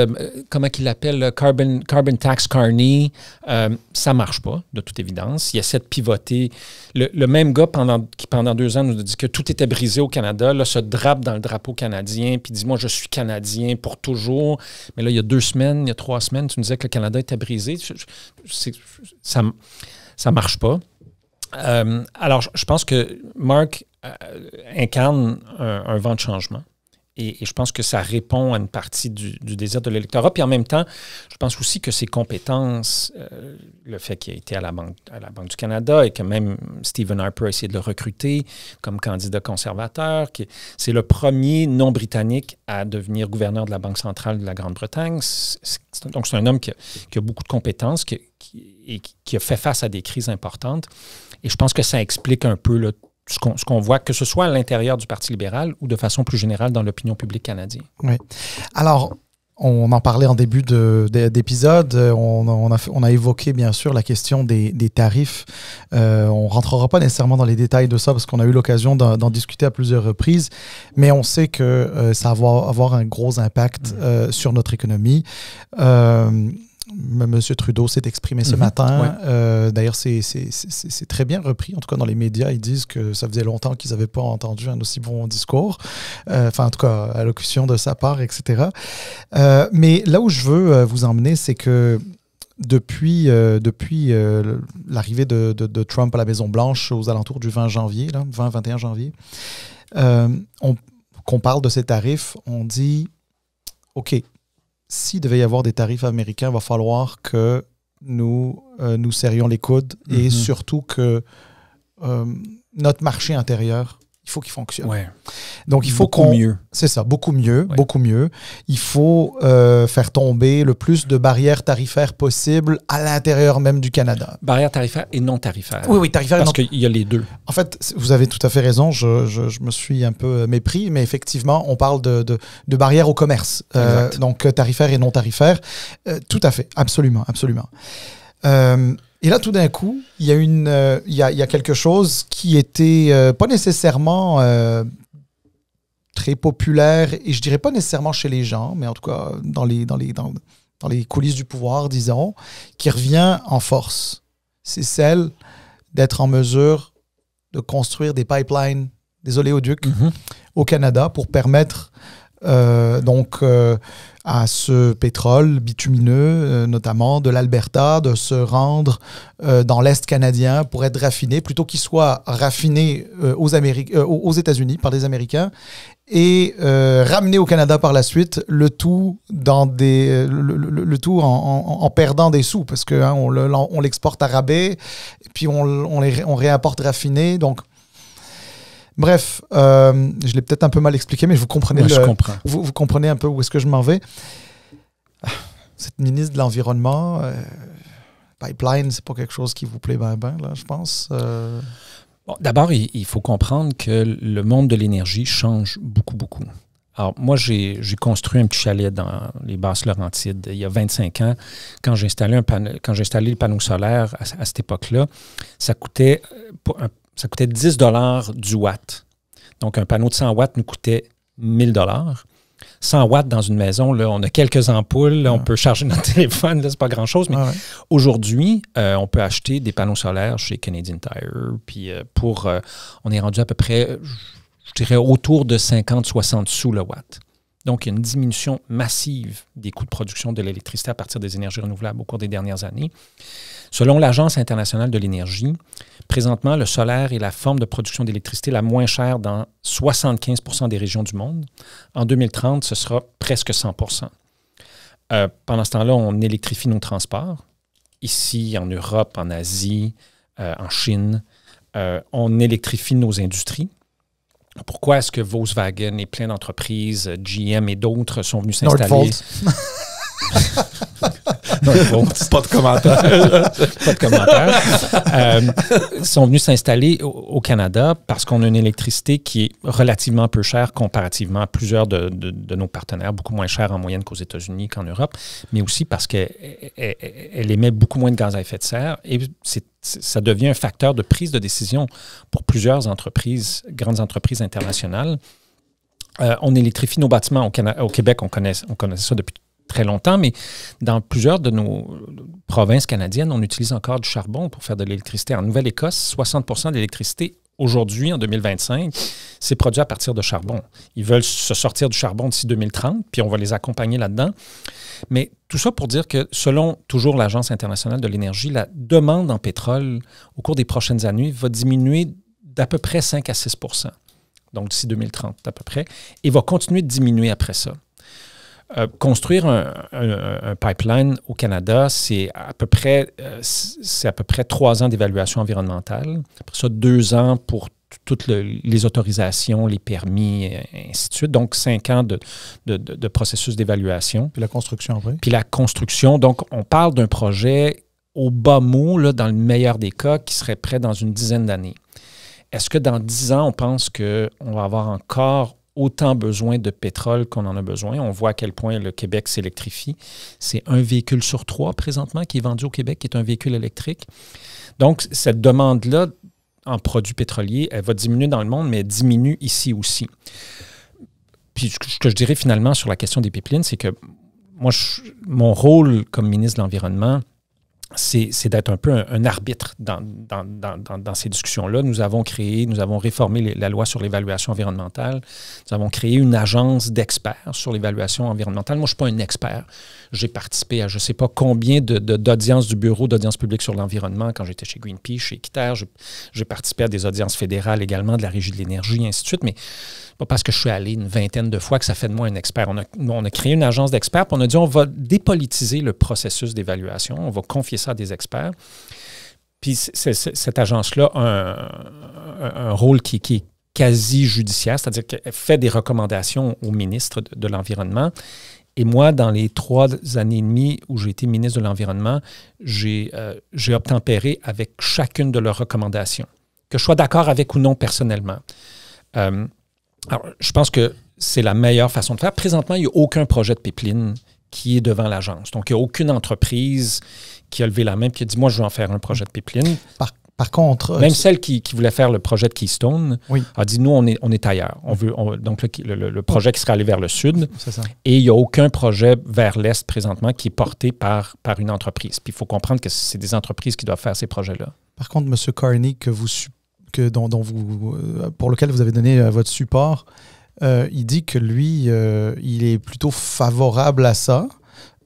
[SPEAKER 3] comment qu'il l'appelle, Carbon Tax Carney, ça marche pas, de toute évidence. Il essaie de pivoter. Le même gars qui, pendant 2 ans, nous a dit que tout était brisé au Canada, là, se drape dans le drapeau canadien, puis dit, moi, je suis Canadien pour toujours. Mais là, il y a 2 semaines, il y a 3 semaines, tu nous disais que le Canada était brisé. Ça marche pas. Alors, je pense que Mark incarne un vent de changement et je pense que ça répond à une partie du désir de l'électorat. Puis en même temps, je pense aussi que ses compétences, le fait qu'il ait été à la Banque du Canada et que même Stephen Harper a essayé de le recruter comme candidat conservateur, c'est le premier non-britannique à devenir gouverneur de la Banque centrale de la Grande-Bretagne. Donc, c'est un homme qui a beaucoup de compétences et qui a fait face à des crises importantes. Et je pense que ça explique un peu là, ce qu'on voit, que ce soit à l'intérieur du Parti libéral ou de façon plus générale dans l'opinion publique canadienne.
[SPEAKER 2] Oui. Alors, on en parlait en début d'épisode. On a évoqué, bien sûr, la question des tarifs. On ne rentrera pas nécessairement dans les détails de ça parce qu'on a eu l'occasion d'en discuter à plusieurs reprises. Mais on sait que ça va avoir un gros impact sur notre économie. M. Trudeau s'est exprimé ce matin. Ouais. D'ailleurs, c'est très bien repris. En tout cas, dans les médias, ils disent que ça faisait longtemps qu'ils n'avaient pas entendu un aussi bon discours. Enfin, en tout cas, allocution de sa part, etc. Mais là où je veux vous emmener, c'est que depuis l'arrivée de Trump à la Maison-Blanche aux alentours du 20-21 janvier, qu'on parle de ces tarifs, on dit « OK, s'il devait y avoir des tarifs américains, il va falloir que nous serrions les coudes et surtout que notre marché intérieur, il faut qu'il fonctionne.
[SPEAKER 3] Ouais.
[SPEAKER 2] Donc, il faut
[SPEAKER 3] mieux.
[SPEAKER 2] C'est ça, beaucoup mieux. Il faut faire tomber le plus de barrières tarifaires possibles à l'intérieur même du Canada.
[SPEAKER 3] Barrières tarifaires et non tarifaires.
[SPEAKER 2] Oui, tarifaires et non
[SPEAKER 3] tarifaires. Parce qu'il y a les deux.
[SPEAKER 2] En fait, vous avez tout à fait raison. Je me suis un peu mépris, mais effectivement, on parle de barrières au commerce. Donc, tarifaires et non tarifaires. Tout à fait, absolument. Et là, tout d'un coup, il y a quelque chose qui était pas nécessairement très populaire, et je dirais pas nécessairement chez les gens, mais en tout cas dans les coulisses du pouvoir, disons, qui revient en force. C'est celle d'être en mesure de construire des pipelines, des oléoducs au Canada pour permettre à ce pétrole bitumineux, notamment de l'Alberta, de se rendre dans l'Est canadien pour être raffiné, plutôt qu'il soit raffiné aux États-Unis par des Américains et ramené au Canada par la suite, le tout en perdant des sous, parce que on l'exporte à rabais, et puis on réimporte raffiné, donc... Bref, je l'ai peut-être un peu mal expliqué, mais vous comprenez, vous comprenez un peu où est-ce que je m'en vais. Cette ministre de l'Environnement, pipeline, c'est pas quelque chose qui vous plaît bien, là, je pense.
[SPEAKER 3] Bon, d'abord, il faut comprendre que le monde de l'énergie change beaucoup, beaucoup. Alors, moi, j'ai construit un petit chalet dans les Basses-Laurentides il y a 25 ans. Quand j'ai installé le panneau solaire à cette époque-là, ça coûtait 10 $ du watt. Donc, un panneau de 100 watts nous coûtait 1 000 $. 100 watts dans une maison, là, on a quelques ampoules, là, on peut charger notre téléphone, c'est pas grand-chose. Mais aujourd'hui, on peut acheter des panneaux solaires chez Canadian Tire. Puis on est rendu à peu près, je dirais, autour de 50-60 sous le watt. Donc, il y a une diminution massive des coûts de production de l'électricité à partir des énergies renouvelables au cours des dernières années. Selon l'Agence internationale de l'énergie, présentement, le solaire est la forme de production d'électricité la moins chère dans 75 % des régions du monde. En 2030, ce sera presque 100 %. Pendant ce temps-là, on électrifie nos transports. Ici, en Europe, en Asie, en Chine, on électrifie nos industries. Pourquoi est-ce que Volkswagen et plein d'entreprises, GM et d'autres sont venus s'installer?
[SPEAKER 1] Pas de commentaire.
[SPEAKER 3] Pas de commentaire. Sont venus s'installer au Canada parce qu'on a une électricité qui est relativement peu chère comparativement à plusieurs de nos partenaires, beaucoup moins chère en moyenne qu'aux États-Unis, qu'en Europe, mais aussi parce qu'elle émet beaucoup moins de gaz à effet de serre et ça devient un facteur de prise de décision pour plusieurs entreprises, grandes entreprises internationales. On électrifie nos bâtiments au Québec, on connaît ça depuis très longtemps, mais dans plusieurs de nos provinces canadiennes, on utilise encore du charbon pour faire de l'électricité. En Nouvelle-Écosse, 60 % de l'électricité aujourd'hui, en 2025, c'est produit à partir de charbon. Ils veulent se sortir du charbon d'ici 2030, puis on va les accompagner là-dedans. Mais tout ça pour dire que, selon toujours l'Agence internationale de l'énergie, la demande en pétrole au cours des prochaines années va diminuer d'à peu près 5 à 6 %. Donc d'ici 2030 à peu près, et va continuer de diminuer après ça. Construire un pipeline au Canada, c'est à peu près 3 ans d'évaluation environnementale. Après ça, 2 ans pour toutes les autorisations, les permis, et ainsi de suite. Donc, 5 ans de processus d'évaluation.
[SPEAKER 2] Puis la construction après.
[SPEAKER 3] Puis la construction. Donc, on parle d'un projet au bas mot, là, dans le meilleur des cas, qui serait prêt dans une dizaine d'années. Est-ce que dans 10 ans, on pense qu'on va avoir encore autant besoin de pétrole qu'on en a besoin? On voit à quel point le Québec s'électrifie. C'est 1 véhicule sur 3 présentement qui est vendu au Québec, qui est un véhicule électrique. Donc, cette demande-là en produits pétroliers, elle va diminuer dans le monde, mais elle diminue ici aussi. Puis, ce que je dirais finalement sur la question des pipelines, c'est que moi, mon rôle comme ministre de l'Environnement, c'est d'être un peu un arbitre dans ces discussions-là. Nous avons réformé la loi sur l'évaluation environnementale. Nous avons créé une agence d'experts sur l'évaluation environnementale. Moi, je ne suis pas un expert. J'ai participé à je ne sais pas combien d'audiences du Bureau d'audience publique sur l'environnement quand j'étais chez Greenpeace, chez Équiterre. J'ai participé à des audiences fédérales également de la Régie de l'énergie, et ainsi de suite. Mais pas parce que je suis allé une vingtaine de fois que ça fait de moi un expert. On a créé une agence d'experts, puis on a dit on va dépolitiser le processus d'évaluation, on va confier ça à des experts. Puis cette agence-là a un rôle qui est quasi judiciaire, c'est-à-dire qu'elle fait des recommandations au ministre de l'Environnement. Et moi, dans les 3 années et demie où j'ai été ministre de l'Environnement, j'ai obtempéré avec chacune de leurs recommandations, que je sois d'accord avec ou non personnellement. Alors, je pense que c'est la meilleure façon de faire. Présentement, il n'y a aucun projet de pipeline qui est devant l'agence. Donc, il n'y a aucune entreprise qui a levé la main et qui a dit « Moi, je veux en faire un projet de pipeline ».
[SPEAKER 2] Par contre...
[SPEAKER 3] Même celle qui voulait faire le projet de Keystone a dit « Nous, on est ailleurs. Donc, le projet qui serait allé vers le sud.
[SPEAKER 2] C'est ça. Et
[SPEAKER 3] il n'y a aucun projet vers l'est présentement qui est porté par une entreprise. Puis, il faut comprendre que c'est des entreprises qui doivent faire ces projets-là.
[SPEAKER 2] Par contre, M. Carney, pour lequel vous avez donné votre support, il dit que lui, il est plutôt favorable à ça.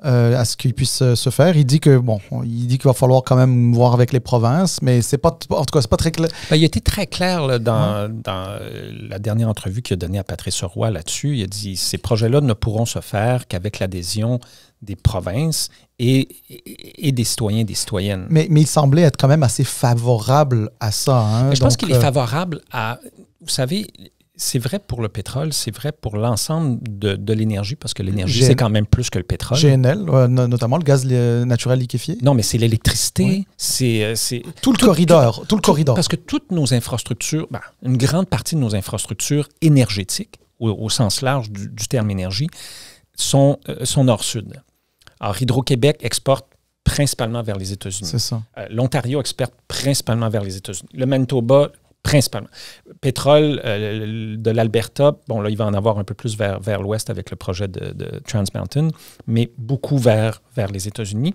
[SPEAKER 2] À ce qu'il puisse se faire. Il dit qu'il va falloir quand même voir avec les provinces, mais c'est pas, en tout cas, c'est pas très clair.
[SPEAKER 3] Ben, il a été très clair là, dans la dernière entrevue qu'il a donnée à Patrice Roy là-dessus. Il a dit ces projets-là ne pourront se faire qu'avec l'adhésion des provinces et des citoyens et des citoyennes.
[SPEAKER 2] Mais il semblait être quand même assez favorable à ça. Hein?
[SPEAKER 3] Je pense qu'il est favorable à... Vous savez... C'est vrai pour le pétrole, c'est vrai pour l'ensemble de l'énergie, parce que l'énergie, c'est quand même plus que le pétrole.
[SPEAKER 2] GNL, notamment le gaz naturel liquéfié.
[SPEAKER 3] Non, mais c'est l'électricité,
[SPEAKER 2] oui.
[SPEAKER 3] c'est
[SPEAKER 2] tout le corridor. Parce
[SPEAKER 3] que toutes nos infrastructures, une grande partie de nos infrastructures énergétiques, au sens large du terme énergie, sont nord-sud. Alors, Hydro-Québec exporte principalement vers les États-Unis.
[SPEAKER 2] C'est ça.
[SPEAKER 3] L'Ontario exporte principalement vers les États-Unis. Le Manitoba, principalement. Pétrole de l'Alberta, bon là, il va en avoir un peu plus vers l'ouest avec le projet de Trans Mountain, mais beaucoup vers les États-Unis.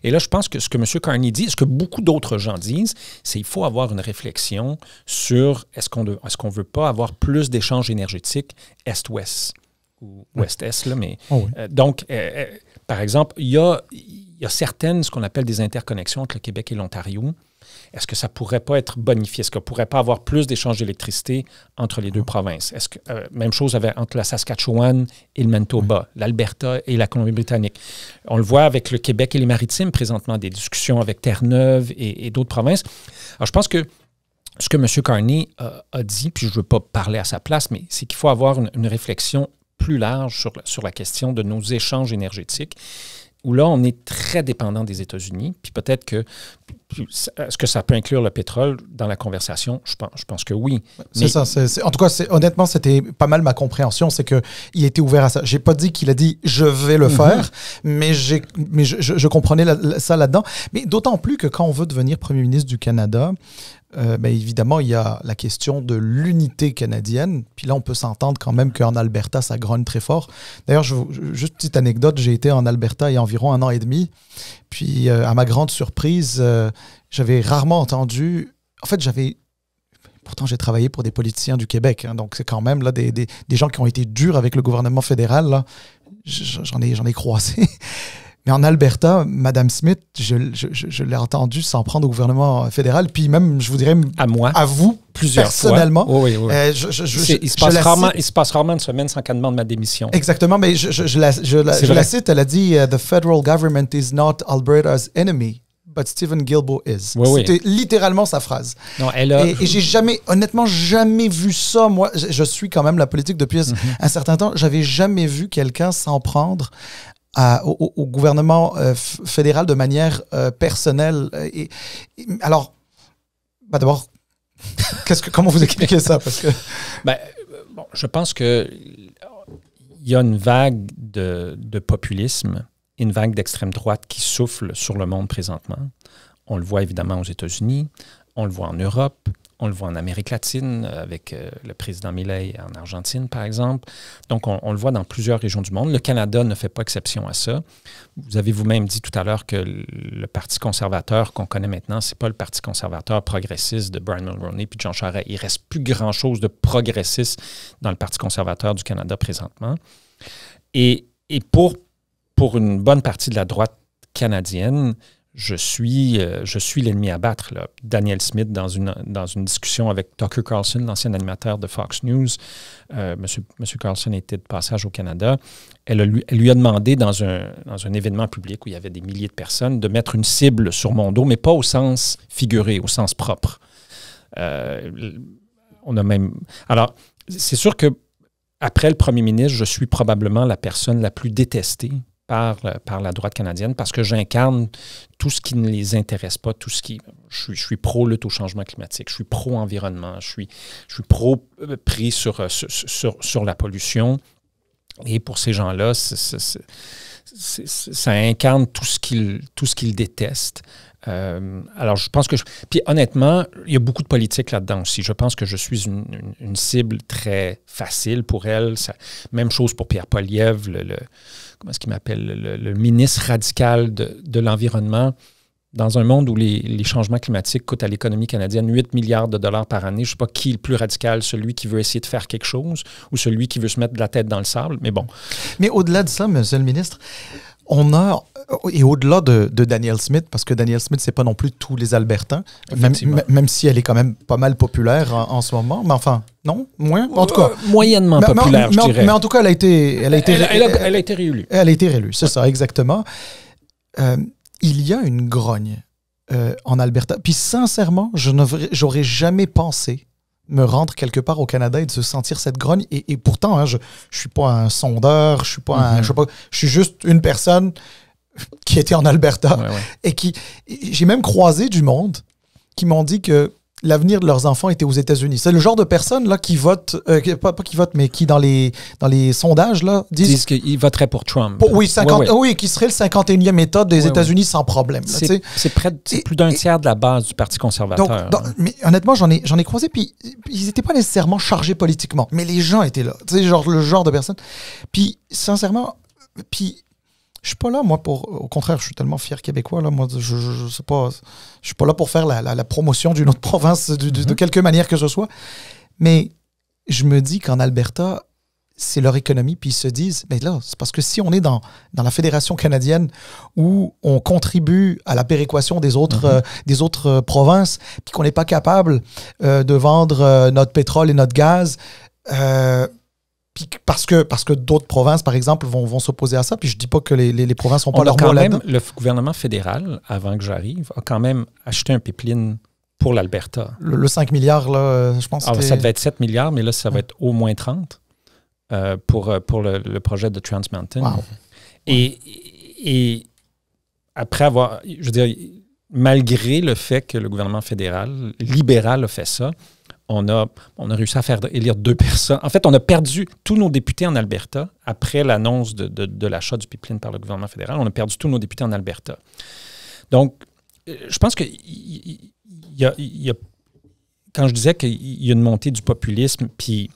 [SPEAKER 3] Et là, je pense que ce que M. Carney dit, ce que beaucoup d'autres gens disent, c'est qu'il faut avoir une réflexion sur est-ce qu'on ne veut pas avoir plus d'échanges énergétiques est-ouest ou ouest-est, là, mais donc, par exemple, il y a certaines, ce qu'on appelle des interconnexions entre le Québec et l'Ontario. Est-ce que ça ne pourrait pas être bonifié? Est-ce qu'on ne pourrait pas avoir plus d'échanges d'électricité entre les deux provinces? Est-ce que, même chose entre la Saskatchewan et le Manitoba, l'Alberta et la Colombie-Britannique. On le voit avec le Québec et les Maritimes présentement, des discussions avec Terre-Neuve et d'autres provinces. Alors, je pense que ce que M. Carney a dit, puis je ne veux pas parler à sa place, mais c'est qu'il faut avoir une réflexion plus large sur la question de nos échanges énergétiques, où là, on est très dépendant des États-Unis. Puis peut-être que... Est-ce que ça peut inclure le pétrole dans la conversation? Je pense que oui.
[SPEAKER 2] C'est ça. En tout cas, honnêtement, c'était pas mal ma compréhension. C'est qu'il était ouvert à ça. J'ai pas dit qu'il a dit « je vais le faire », mais je comprenais ça là-dedans. Mais d'autant plus que quand on veut devenir premier ministre du Canada... évidemment, il y a la question de l'unité canadienne. Puis là, on peut s'entendre quand même qu'en Alberta, ça grogne très fort. D'ailleurs, juste une petite anecdote, j'ai été en Alberta il y a environ 1 an et demi. Puis, à ma grande surprise, j'avais rarement entendu... En fait, pourtant, j'ai travaillé pour des politiciens du Québec. Hein, donc, c'est quand même là, des gens qui ont été durs avec le gouvernement fédéral. Là. J'en ai croisé. Mais en Alberta, Mme Smith, je l'ai entendue s'en prendre au gouvernement fédéral, puis même, je vous dirais, à vous,
[SPEAKER 3] plusieurs
[SPEAKER 2] personnellement.
[SPEAKER 3] Fois. Oui. Il se passe rarement une semaine sans qu'elle demande ma démission.
[SPEAKER 2] Exactement, mais je la cite, elle a dit « The federal government is not Alberta's enemy ». But Stephen Guilbeault is. C'était littéralement sa phrase.
[SPEAKER 3] Non,
[SPEAKER 2] et j'ai honnêtement jamais vu ça. Moi, je suis quand même la politique depuis un certain temps. J'avais jamais vu quelqu'un s'en prendre au gouvernement fédéral de manière personnelle. Alors, d'abord, comment vous expliquez ça? Parce que...
[SPEAKER 3] je pense qu'il y a une vague de populisme, une vague d'extrême droite qui souffle sur le monde présentement. On le voit évidemment aux États-Unis, on le voit en Europe, on le voit en Amérique latine avec le président Milei en Argentine, par exemple. Donc, on le voit dans plusieurs régions du monde. Le Canada ne fait pas exception à ça. Vous avez vous-même dit tout à l'heure que le Parti conservateur qu'on connaît maintenant, c'est pas le Parti conservateur progressiste de Brian Mulroney puis de Jean Charest. Il reste plus grand-chose de progressiste dans le Parti conservateur du Canada présentement. Et pour une bonne partie de la droite canadienne, je suis l'ennemi à battre. Là. Danielle Smith, dans une discussion avec Tucker Carlson, l'ancien animateur de Fox News, Monsieur Carlson était de passage au Canada, elle lui a demandé dans un événement public où il y avait des milliers de personnes de mettre une cible sur mon dos, mais pas au sens figuré, au sens propre. On a même... Alors, c'est sûr que après le premier ministre, je suis probablement la personne la plus détestée par la droite canadienne parce que j'incarne tout ce qui ne les intéresse pas, tout ce qui... Je suis pro-lutte au changement climatique, je suis pro-environnement, je suis pro-pris sur la pollution. Et pour ces gens-là, ça incarne tout ce qu'ils détestent. Alors, je pense que... Puis honnêtement, il y a beaucoup de politique là-dedans aussi. Je pense que je suis une cible très facile pour elle. Même chose pour Pierre Poilievre, comment est-ce qu'il m'appelle? Le ministre radical de l'Environnement. Dans un monde où les changements climatiques coûtent à l'économie canadienne 8 milliards de dollars par année, je ne sais pas qui est le plus radical, celui qui veut essayer de faire quelque chose ou celui qui veut se mettre de la tête dans le sable, mais bon.
[SPEAKER 2] Mais au-delà de ça, monsieur le ministre, on a, et au-delà de Danielle Smith, parce que Danielle Smith, c'est pas non plus tous les Albertains, même si elle est quand même pas mal populaire en ce moment, mais enfin, non, moins, en tout cas.
[SPEAKER 3] Moyennement populaire, je dirais.
[SPEAKER 2] Mais en tout cas, elle a été
[SPEAKER 3] réélue.
[SPEAKER 2] Elle a été réélue, c'est ça, exactement. Il y a une grogne en Alberta. Puis sincèrement, j'aurais jamais pensé me rendre quelque part au Canada et de se sentir cette grogne. Et pourtant, hein, je suis pas un sondeur, je suis juste une personne qui était en Alberta.
[SPEAKER 3] Ouais.
[SPEAKER 2] Et j'ai même croisé du monde qui m'ont dit que l'avenir de leurs enfants était aux États-Unis. C'est le genre de personnes là, qui votent, pas qui votent, mais qui dans les sondages là, disent
[SPEAKER 3] qu'ils voteraient pour Trump.
[SPEAKER 2] Oui, qui serait le 51e État des États-Unis sans problème.
[SPEAKER 3] C'est plus d'un tiers de la base du Parti conservateur.
[SPEAKER 2] Mais honnêtement, j'en ai croisé, puis ils n'étaient pas nécessairement chargés politiquement, mais les gens étaient là. Tu sais, le genre de personnes. Puis, sincèrement, je suis pas là, moi, au contraire, je suis tellement fier québécois, là, moi, je sais pas, je suis pas là pour faire la promotion d'une autre province de quelque manière que ce soit, mais je me dis qu'en Alberta, c'est leur économie, puis ils se disent, mais là, c'est parce que si on est dans la Fédération canadienne où on contribue à la péréquation des autres provinces, puis qu'on n'est pas capable de vendre notre pétrole et notre gaz, parce que d'autres provinces, par exemple, vont s'opposer à ça. Puis je dis pas que les provinces n'ont pas leur mot là-dedans.
[SPEAKER 3] Le gouvernement fédéral, avant que j'arrive, a quand même acheté un pipeline pour l'Alberta.
[SPEAKER 2] Le 5 milliards, là, je pense que
[SPEAKER 3] ça devait être 7 milliards, mais là, ça va être au moins 30 pour le projet de Trans Mountain.
[SPEAKER 2] Wow.
[SPEAKER 3] Et après avoir... Je veux dire, malgré le fait que le gouvernement fédéral, libéral, a fait ça, on a réussi à faire élire 2 personnes. En fait, on a perdu tous nos députés en Alberta après l'annonce de l'achat du pipeline par le gouvernement fédéral. On a perdu tous nos députés en Alberta. Donc, je pense que quand je disais qu'il y a une montée du populisme puis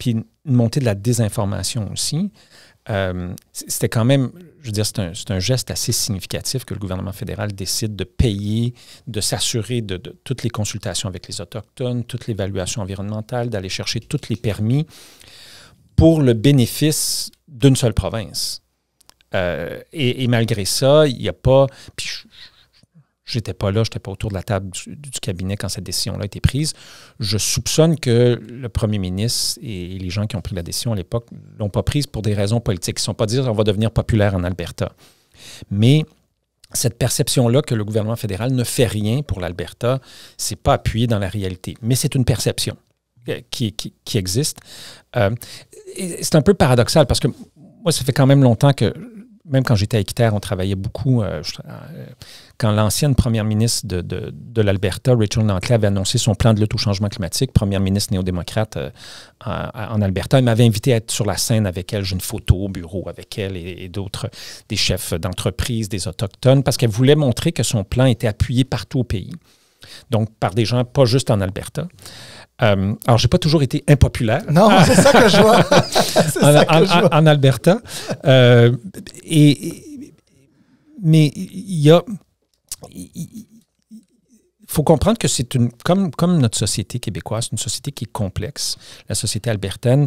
[SPEAKER 3] une montée de la désinformation aussi, c'était quand même, je veux dire, c'est un geste assez significatif que le gouvernement fédéral décide de payer, de s'assurer de toutes les consultations avec les Autochtones, toute l'évaluation environnementale, d'aller chercher tous les permis pour le bénéfice d'une seule province. Et malgré ça, il n'y a pas... Puis j'étais pas là, j'étais pas autour de la table du cabinet quand cette décision-là a été prise. Je soupçonne que le premier ministre et les gens qui ont pris la décision à l'époque l'ont pas prise pour des raisons politiques. Ils ne sont pas dit on va devenir populaire en Alberta. Mais cette perception-là que le gouvernement fédéral ne fait rien pour l'Alberta, c'est pas appuyé dans la réalité. Mais c'est une perception qui existe. Et c'est un peu paradoxal parce que moi, ça fait quand même longtemps que même quand j'étais à Équiterre, on travaillait beaucoup. Quand l'ancienne première ministre de l'Alberta, Rachel Notley, avait annoncé son plan de lutte au changement climatique, première ministre néo-démocrate en Alberta, elle m'avait invité à être sur la scène avec elle. J'ai une photo au bureau avec elle et d'autres, des chefs d'entreprise, des Autochtones, parce qu'elle voulait montrer que son plan était appuyé partout au pays. Donc, par des gens, pas juste en Alberta. Alors, je n'ai pas toujours été impopulaire.
[SPEAKER 2] Non, c'est ça que je vois.
[SPEAKER 3] En Alberta. Mais il faut comprendre que c'est comme notre société québécoise, une société qui est complexe, la société albertaine.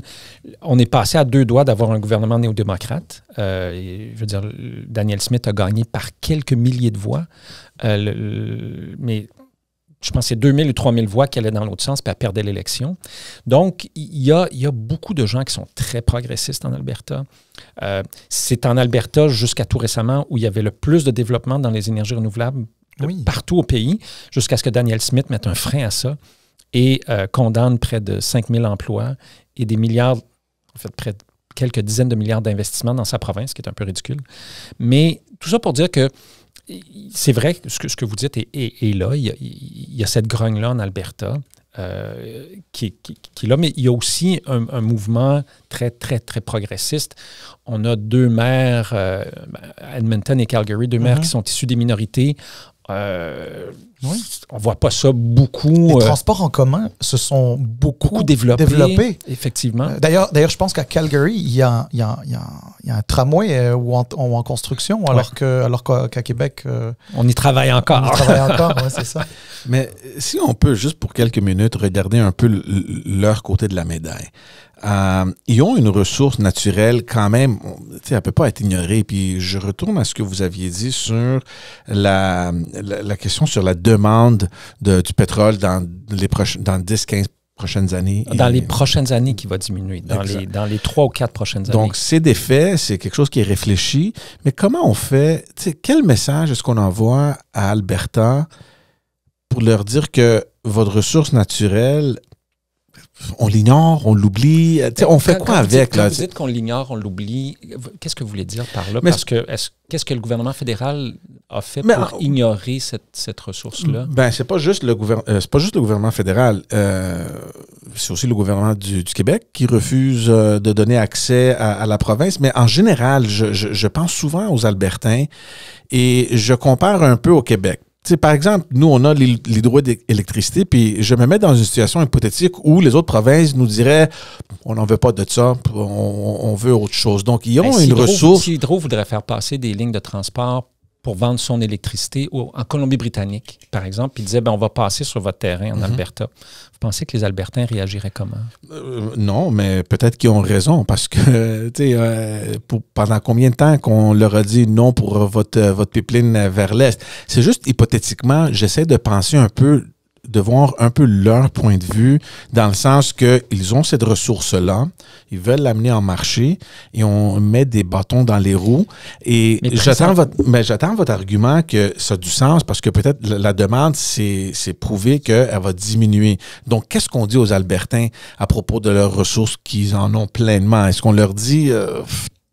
[SPEAKER 3] On est passé à 2 doigts d'avoir un gouvernement néo-démocrate. Je veux dire, Danielle Smith a gagné par quelques milliers de voix. Mais je pense que c'est 2000 ou 3000 voix qui allaient dans l'autre sens, puis elle perdait l'élection. Donc, il y a beaucoup de gens qui sont très progressistes en Alberta. C'est en Alberta, jusqu'à tout récemment, où il y avait le plus de développement dans les énergies renouvelables partout au pays, jusqu'à ce que Danielle Smith mette un frein à ça et condamne près de 5000 emplois et des milliards, en fait, près de quelques dizaines de milliards d'investissements dans sa province, ce qui est un peu ridicule. Mais tout ça pour dire que c'est vrai que ce que vous dites est là. Il y a cette grogne-là en Alberta qui est là, mais il y a aussi un mouvement très, très, très progressiste. On a 2 maires, Edmonton et Calgary, 2 maires qui sont issus des minorités. On ne voit pas ça beaucoup.
[SPEAKER 2] Les transports en commun se sont beaucoup développés.
[SPEAKER 3] Effectivement.
[SPEAKER 2] D'ailleurs, je pense qu'à Calgary, il y a un tramway ou en construction, alors qu'à Québec...
[SPEAKER 3] on y travaille encore.
[SPEAKER 2] On y travaille encore, oui, c'est ça.
[SPEAKER 1] Mais si on peut, juste pour quelques minutes, regarder un peu leur côté de la médaille. Ils ont une ressource naturelle quand même, elle ne peut pas être ignorée. Puis je retourne à ce que vous aviez dit sur la question sur la demande du pétrole dans 10-15 prochaines années.
[SPEAKER 3] Dans les prochaines années qui va diminuer, dans les 3 ou 4 prochaines années.
[SPEAKER 1] Donc, c'est des faits, c'est quelque chose qui est réfléchi. Mais comment on fait, quel message est-ce qu'on envoie à Alberta pour leur dire que votre ressource naturelle... On l'ignore, on l'oublie. On fait quoi avec?
[SPEAKER 3] Quand vous dites qu'on l'ignore, on l'oublie, qu'est-ce que vous voulez dire par là? Parce que qu'est-ce que le gouvernement fédéral a fait pour ignorer cette ressource-là?
[SPEAKER 1] Ben, c'est pas juste le gouvernement fédéral. C'est aussi le gouvernement du Québec qui refuse de donner accès à la province. Mais en général, je pense souvent aux Albertains et je compare un peu au Québec. T'sais, par exemple, nous, on a l'hydroélectricité, puis je me mets dans une situation hypothétique où les autres provinces nous diraient on n'en veut pas de ça, on veut autre chose. Donc, ils ont une ressource.
[SPEAKER 3] Si Hydro voudrait faire passer des lignes de transport pour vendre son électricité en Colombie-Britannique, par exemple, puis il disait on va passer sur votre terrain en Alberta. Vous pensez que les Albertains réagiraient comment?
[SPEAKER 1] Non, mais peut-être qu'ils ont raison parce que, pendant combien de temps qu'on leur a dit non pour votre pipeline vers l'Est? C'est juste hypothétiquement, j'essaie de penser un peu, de voir un peu leur point de vue, dans le sens qu'ils ont cette ressource-là, ils veulent l'amener en marché et on met des bâtons dans les roues. Et j'attends votre argument que ça a du sens parce que peut-être la demande, c'est prouvé qu'elle va diminuer. Donc, qu'est-ce qu'on dit aux Albertains à propos de leurs ressources qu'ils en ont pleinement? Est-ce qu'on leur dit...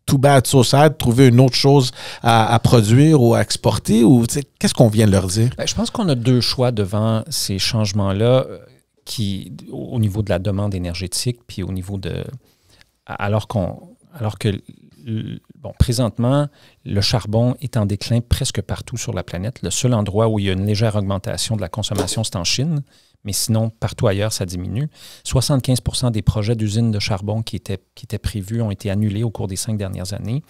[SPEAKER 1] too bad, so sad, trouver une autre chose à produire ou à exporter? Ou qu'est-ce qu'on vient de leur dire?
[SPEAKER 3] Je pense qu'on a 2 choix devant ces changements-là au niveau de la demande énergétique, puis au niveau de... Alors que présentement, le charbon est en déclin presque partout sur la planète. Le seul endroit où il y a une légère augmentation de la consommation, c'est en Chine. Mais sinon, partout ailleurs, ça diminue. 75% des projets d'usines de charbon qui étaient prévus ont été annulés au cours des 5 dernières années.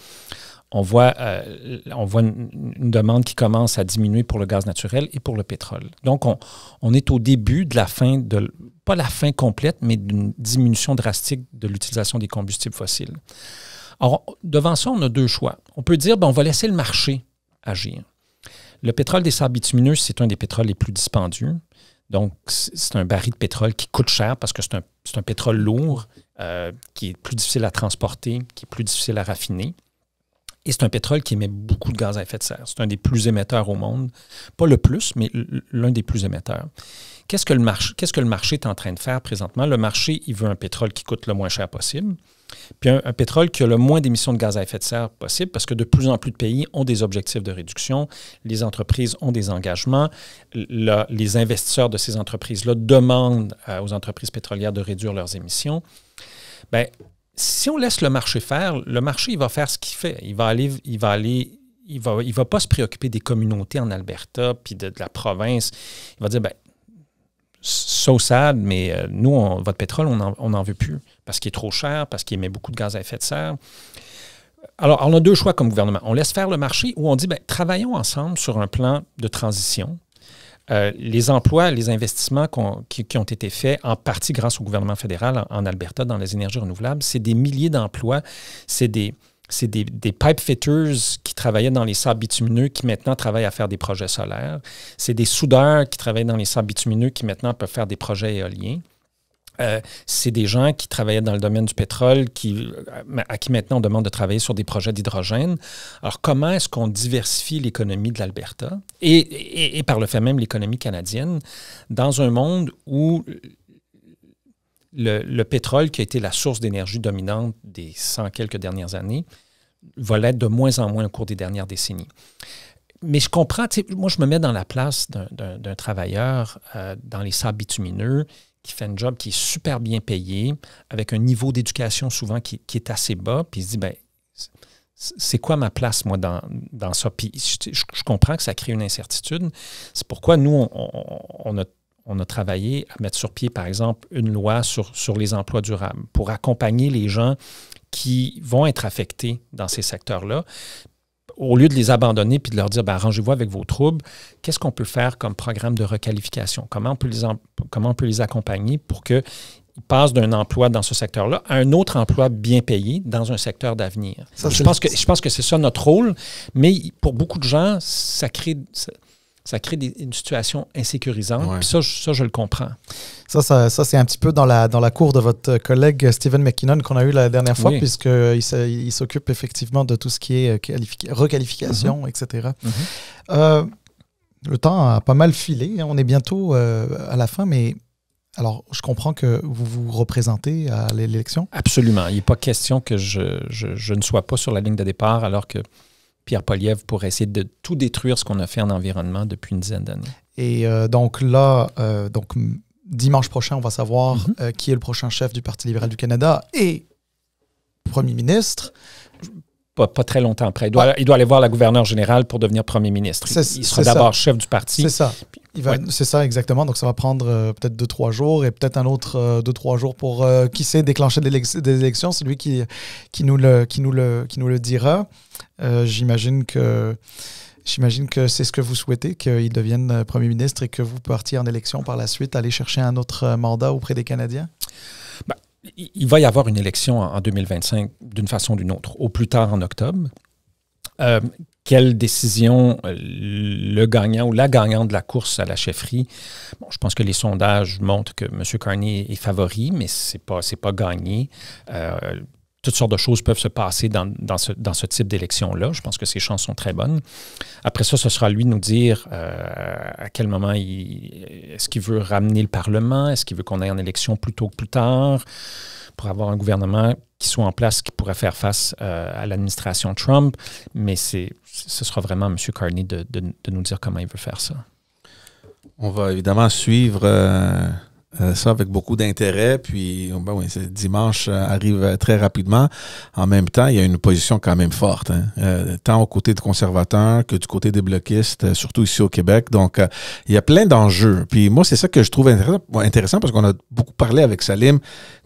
[SPEAKER 3] On voit une demande qui commence à diminuer pour le gaz naturel et pour le pétrole. Donc, on est au début de la fin, pas la fin complète, mais d'une diminution drastique de l'utilisation des combustibles fossiles. Alors, devant ça, on a 2 choix. On peut dire, on va laisser le marché agir. Le pétrole des sables bitumineux, c'est un des pétroles les plus dispendieux. Donc, c'est un baril de pétrole qui coûte cher parce que c'est un pétrole lourd, qui est plus difficile à transporter, qui est plus difficile à raffiner. Et c'est un pétrole qui émet beaucoup de gaz à effet de serre. C'est un des plus émetteurs au monde. Pas le plus, mais l'un des plus émetteurs. Qu'est-ce que le marché est en train de faire présentement? Le marché, il veut un pétrole qui coûte le moins cher possible. Puis un pétrole qui a le moins d'émissions de gaz à effet de serre possible parce que de plus en plus de pays ont des objectifs de réduction, les entreprises ont des engagements, les investisseurs de ces entreprises-là demandent aux entreprises pétrolières de réduire leurs émissions. Bien, si on laisse le marché faire, le marché, il va faire ce qu'il fait. Il va pas se préoccuper des communautés en Alberta puis de la province. Il va dire, so sad, mais nous, votre pétrole, on n'en veut plus parce qu'il est trop cher, parce qu'il émet beaucoup de gaz à effet de serre. Alors, on a 2 choix comme gouvernement. On laisse faire le marché ou on dit, travaillons ensemble sur un plan de transition. Les emplois, les investissements qui ont été faits, en partie grâce au gouvernement fédéral en Alberta dans les énergies renouvelables, c'est des milliers d'emplois, c'est des pipe fitters qui travaillaient dans les sables bitumineux qui maintenant travaillent à faire des projets solaires. C'est des soudeurs qui travaillent dans les sables bitumineux qui maintenant peuvent faire des projets éoliens. C'est des gens qui travaillaient dans le domaine du pétrole à qui maintenant on demande de travailler sur des projets d'hydrogène. Alors, comment est-ce qu'on diversifie l'économie de l'Alberta et par le fait même l'économie canadienne dans un monde où le pétrole, qui a été la source d'énergie dominante des 100 quelques dernières années, va l'être de moins en moins au cours des dernières décennies. Mais je comprends, moi je me mets dans la place d'un travailleur dans les sables bitumineux qui fait un job qui est super bien payé, avec un niveau d'éducation souvent qui est assez bas, puis il se dit, c'est quoi ma place, moi, dans ça? Puis je comprends que ça crée une incertitude. C'est pourquoi nous, on a travaillé à mettre sur pied, par exemple, une loi sur les emplois durables pour accompagner les gens qui vont être affectés dans ces secteurs-là. Au lieu de les abandonner puis de leur dire, arrangez-vous avec vos troubles, qu'est-ce qu'on peut faire comme programme de requalification? Comment on peut les accompagner pour qu'ils passent d'un emploi dans ce secteur-là à un autre emploi bien payé dans un secteur d'avenir? Je pense que c'est ça notre rôle, mais pour beaucoup de gens, ça crée une situation insécurisante.
[SPEAKER 1] Ouais.
[SPEAKER 3] Puis ça, je le comprends.
[SPEAKER 2] Ça c'est un petit peu dans la cour de votre collègue Stephen McKinnon qu'on a eu la dernière fois, puisqu'il s'occupe effectivement de tout ce qui est requalification, etc. Le temps a pas mal filé. On est bientôt à la fin, mais alors, je comprends que vous vous représentez à l'élection?
[SPEAKER 3] Absolument. Il n'est pas question que je ne sois pas sur la ligne de départ alors que Pierre Poilievre pourrait essayer de tout détruire ce qu'on a fait en environnement depuis une dizaine d'années.
[SPEAKER 2] Et donc là, dimanche prochain, on va savoir qui est le prochain chef du Parti libéral du Canada et premier ministre.
[SPEAKER 3] Pas très longtemps après. Il doit aller voir la gouverneure générale pour devenir premier ministre. Il sera d'abord chef du parti.
[SPEAKER 2] C'est ça. C'est ça, exactement. Donc, ça va prendre peut-être 2-3 jours et peut-être un autre 2-3 jours pour, qui sait, déclencher des élections. C'est lui qui nous le dira. J'imagine que c'est ce que vous souhaitez, qu'il devienne premier ministre et que vous partiez en élection par la suite, aller chercher un autre mandat auprès des Canadiens?
[SPEAKER 3] Il va y avoir une élection en 2025 d'une façon ou d'une autre, au plus tard en octobre. Quelle décision le gagnant ou la gagnante de la course à la chefferie? Bon, je pense que les sondages montrent que M. Carney est favori, mais c'est pas gagné. Toutes sortes de choses peuvent se passer dans ce type d'élection-là. Je pense que ses chances sont très bonnes. Après ça, ce sera à lui de nous dire à quel moment est-ce qu'il veut ramener le Parlement? Est-ce qu'il veut qu'on aille en élection plus tôt que plus tard pour avoir un gouvernement qui soit en place, qui pourrait faire face à l'administration Trump? Mais ce sera vraiment M. Carney de nous dire comment il veut faire ça.
[SPEAKER 1] On va évidemment suivre ça avec beaucoup d'intérêt, puis dimanche arrive très rapidement. En même temps, il y a une position quand même forte, tant au côté des conservateurs que du côté des bloquistes, surtout ici au Québec. Donc, il y a plein d'enjeux. Puis moi, c'est ça que je trouve intéressant parce qu'on a beaucoup parlé avec Salim,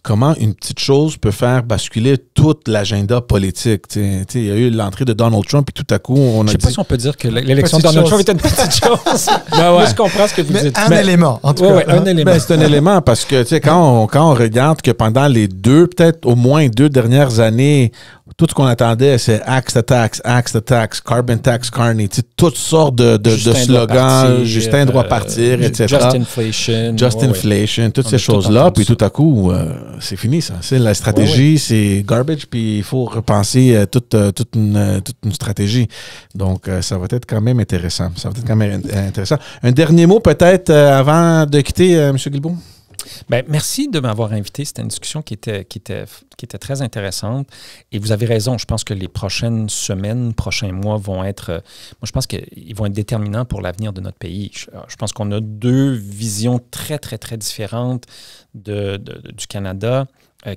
[SPEAKER 1] comment une petite chose peut faire basculer toute l'agenda politique. Il y a eu l'entrée de Donald Trump, et tout à coup, on a dit...
[SPEAKER 3] Je ne sais pas si on peut dire que l'élection de Donald Trump était une petite chose. Moi, je comprends ce que vous dites.
[SPEAKER 2] Un élément, en tout cas.
[SPEAKER 3] Un élément.
[SPEAKER 1] C'est un élément parce que quand on regarde que pendant les peut-être au moins 2 dernières années, tout ce qu'on attendait, c'est Axe the Tax, Carbon Tax Carney, toutes sortes de slogans, Justin doit partir, etc. Just Inflation, toutes ces choses-là. Puis tout à coup, c'est fini ça. C'est la stratégie, c'est garbage, puis il faut repenser toute une stratégie. Donc, ça va être quand même intéressant. Un dernier mot peut-être avant de quitter, M. Guilbeault?
[SPEAKER 3] Merci de m'avoir invité. C'était une discussion qui était très intéressante. Et vous avez raison. Je pense que les prochaines semaines, prochains mois vont être... moi, je pense qu'ils vont être déterminants pour l'avenir de notre pays. Je pense qu'on a 2 visions très, très, très différentes du Canada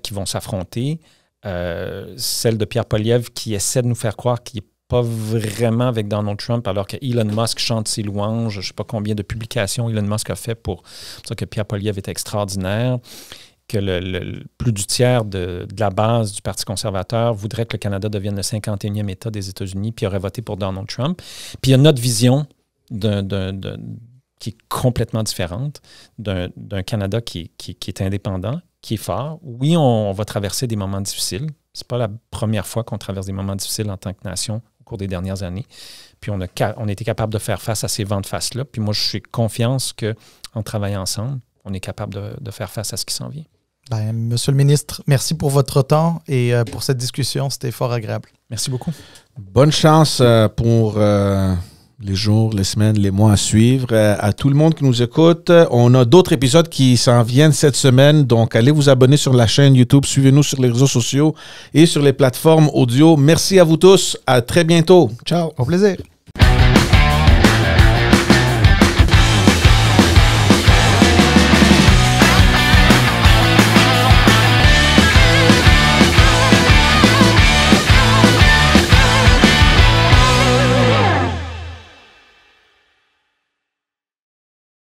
[SPEAKER 3] qui vont s'affronter. Celle de Pierre Poilievre qui essaie de nous faire croire qu'il n'est pas vraiment avec Donald Trump, alors que Elon Musk chante ses louanges. Je ne sais pas combien de publications Elon Musk a fait pour dire que Pierre Poilievre est extraordinaire, que plus du tiers de la base du Parti conservateur voudrait que le Canada devienne le 51e État des États-Unis, puis aurait voté pour Donald Trump. Puis il y a notre vision qui est complètement différente d'un Canada qui est indépendant, qui est fort. Oui, on va traverser des moments difficiles. Ce n'est pas la première fois qu'on traverse des moments difficiles en tant que nation au cours des dernières années. Puis on a été capable de faire face à ces vents de face-là. Puis moi, je suis confiance qu'en travaillant ensemble, on est capable de faire face à ce qui s'en vient.
[SPEAKER 2] Monsieur le ministre, merci pour votre temps et pour cette discussion. C'était fort agréable.
[SPEAKER 3] Merci beaucoup.
[SPEAKER 1] Bonne chance pour les jours, les semaines, les mois à suivre. À tout le monde qui nous écoute, on a d'autres épisodes qui s'en viennent cette semaine, donc allez vous abonner sur la chaîne YouTube, suivez-nous sur les réseaux sociaux et sur les plateformes audio. Merci à vous tous, à très bientôt.
[SPEAKER 2] Ciao, au plaisir.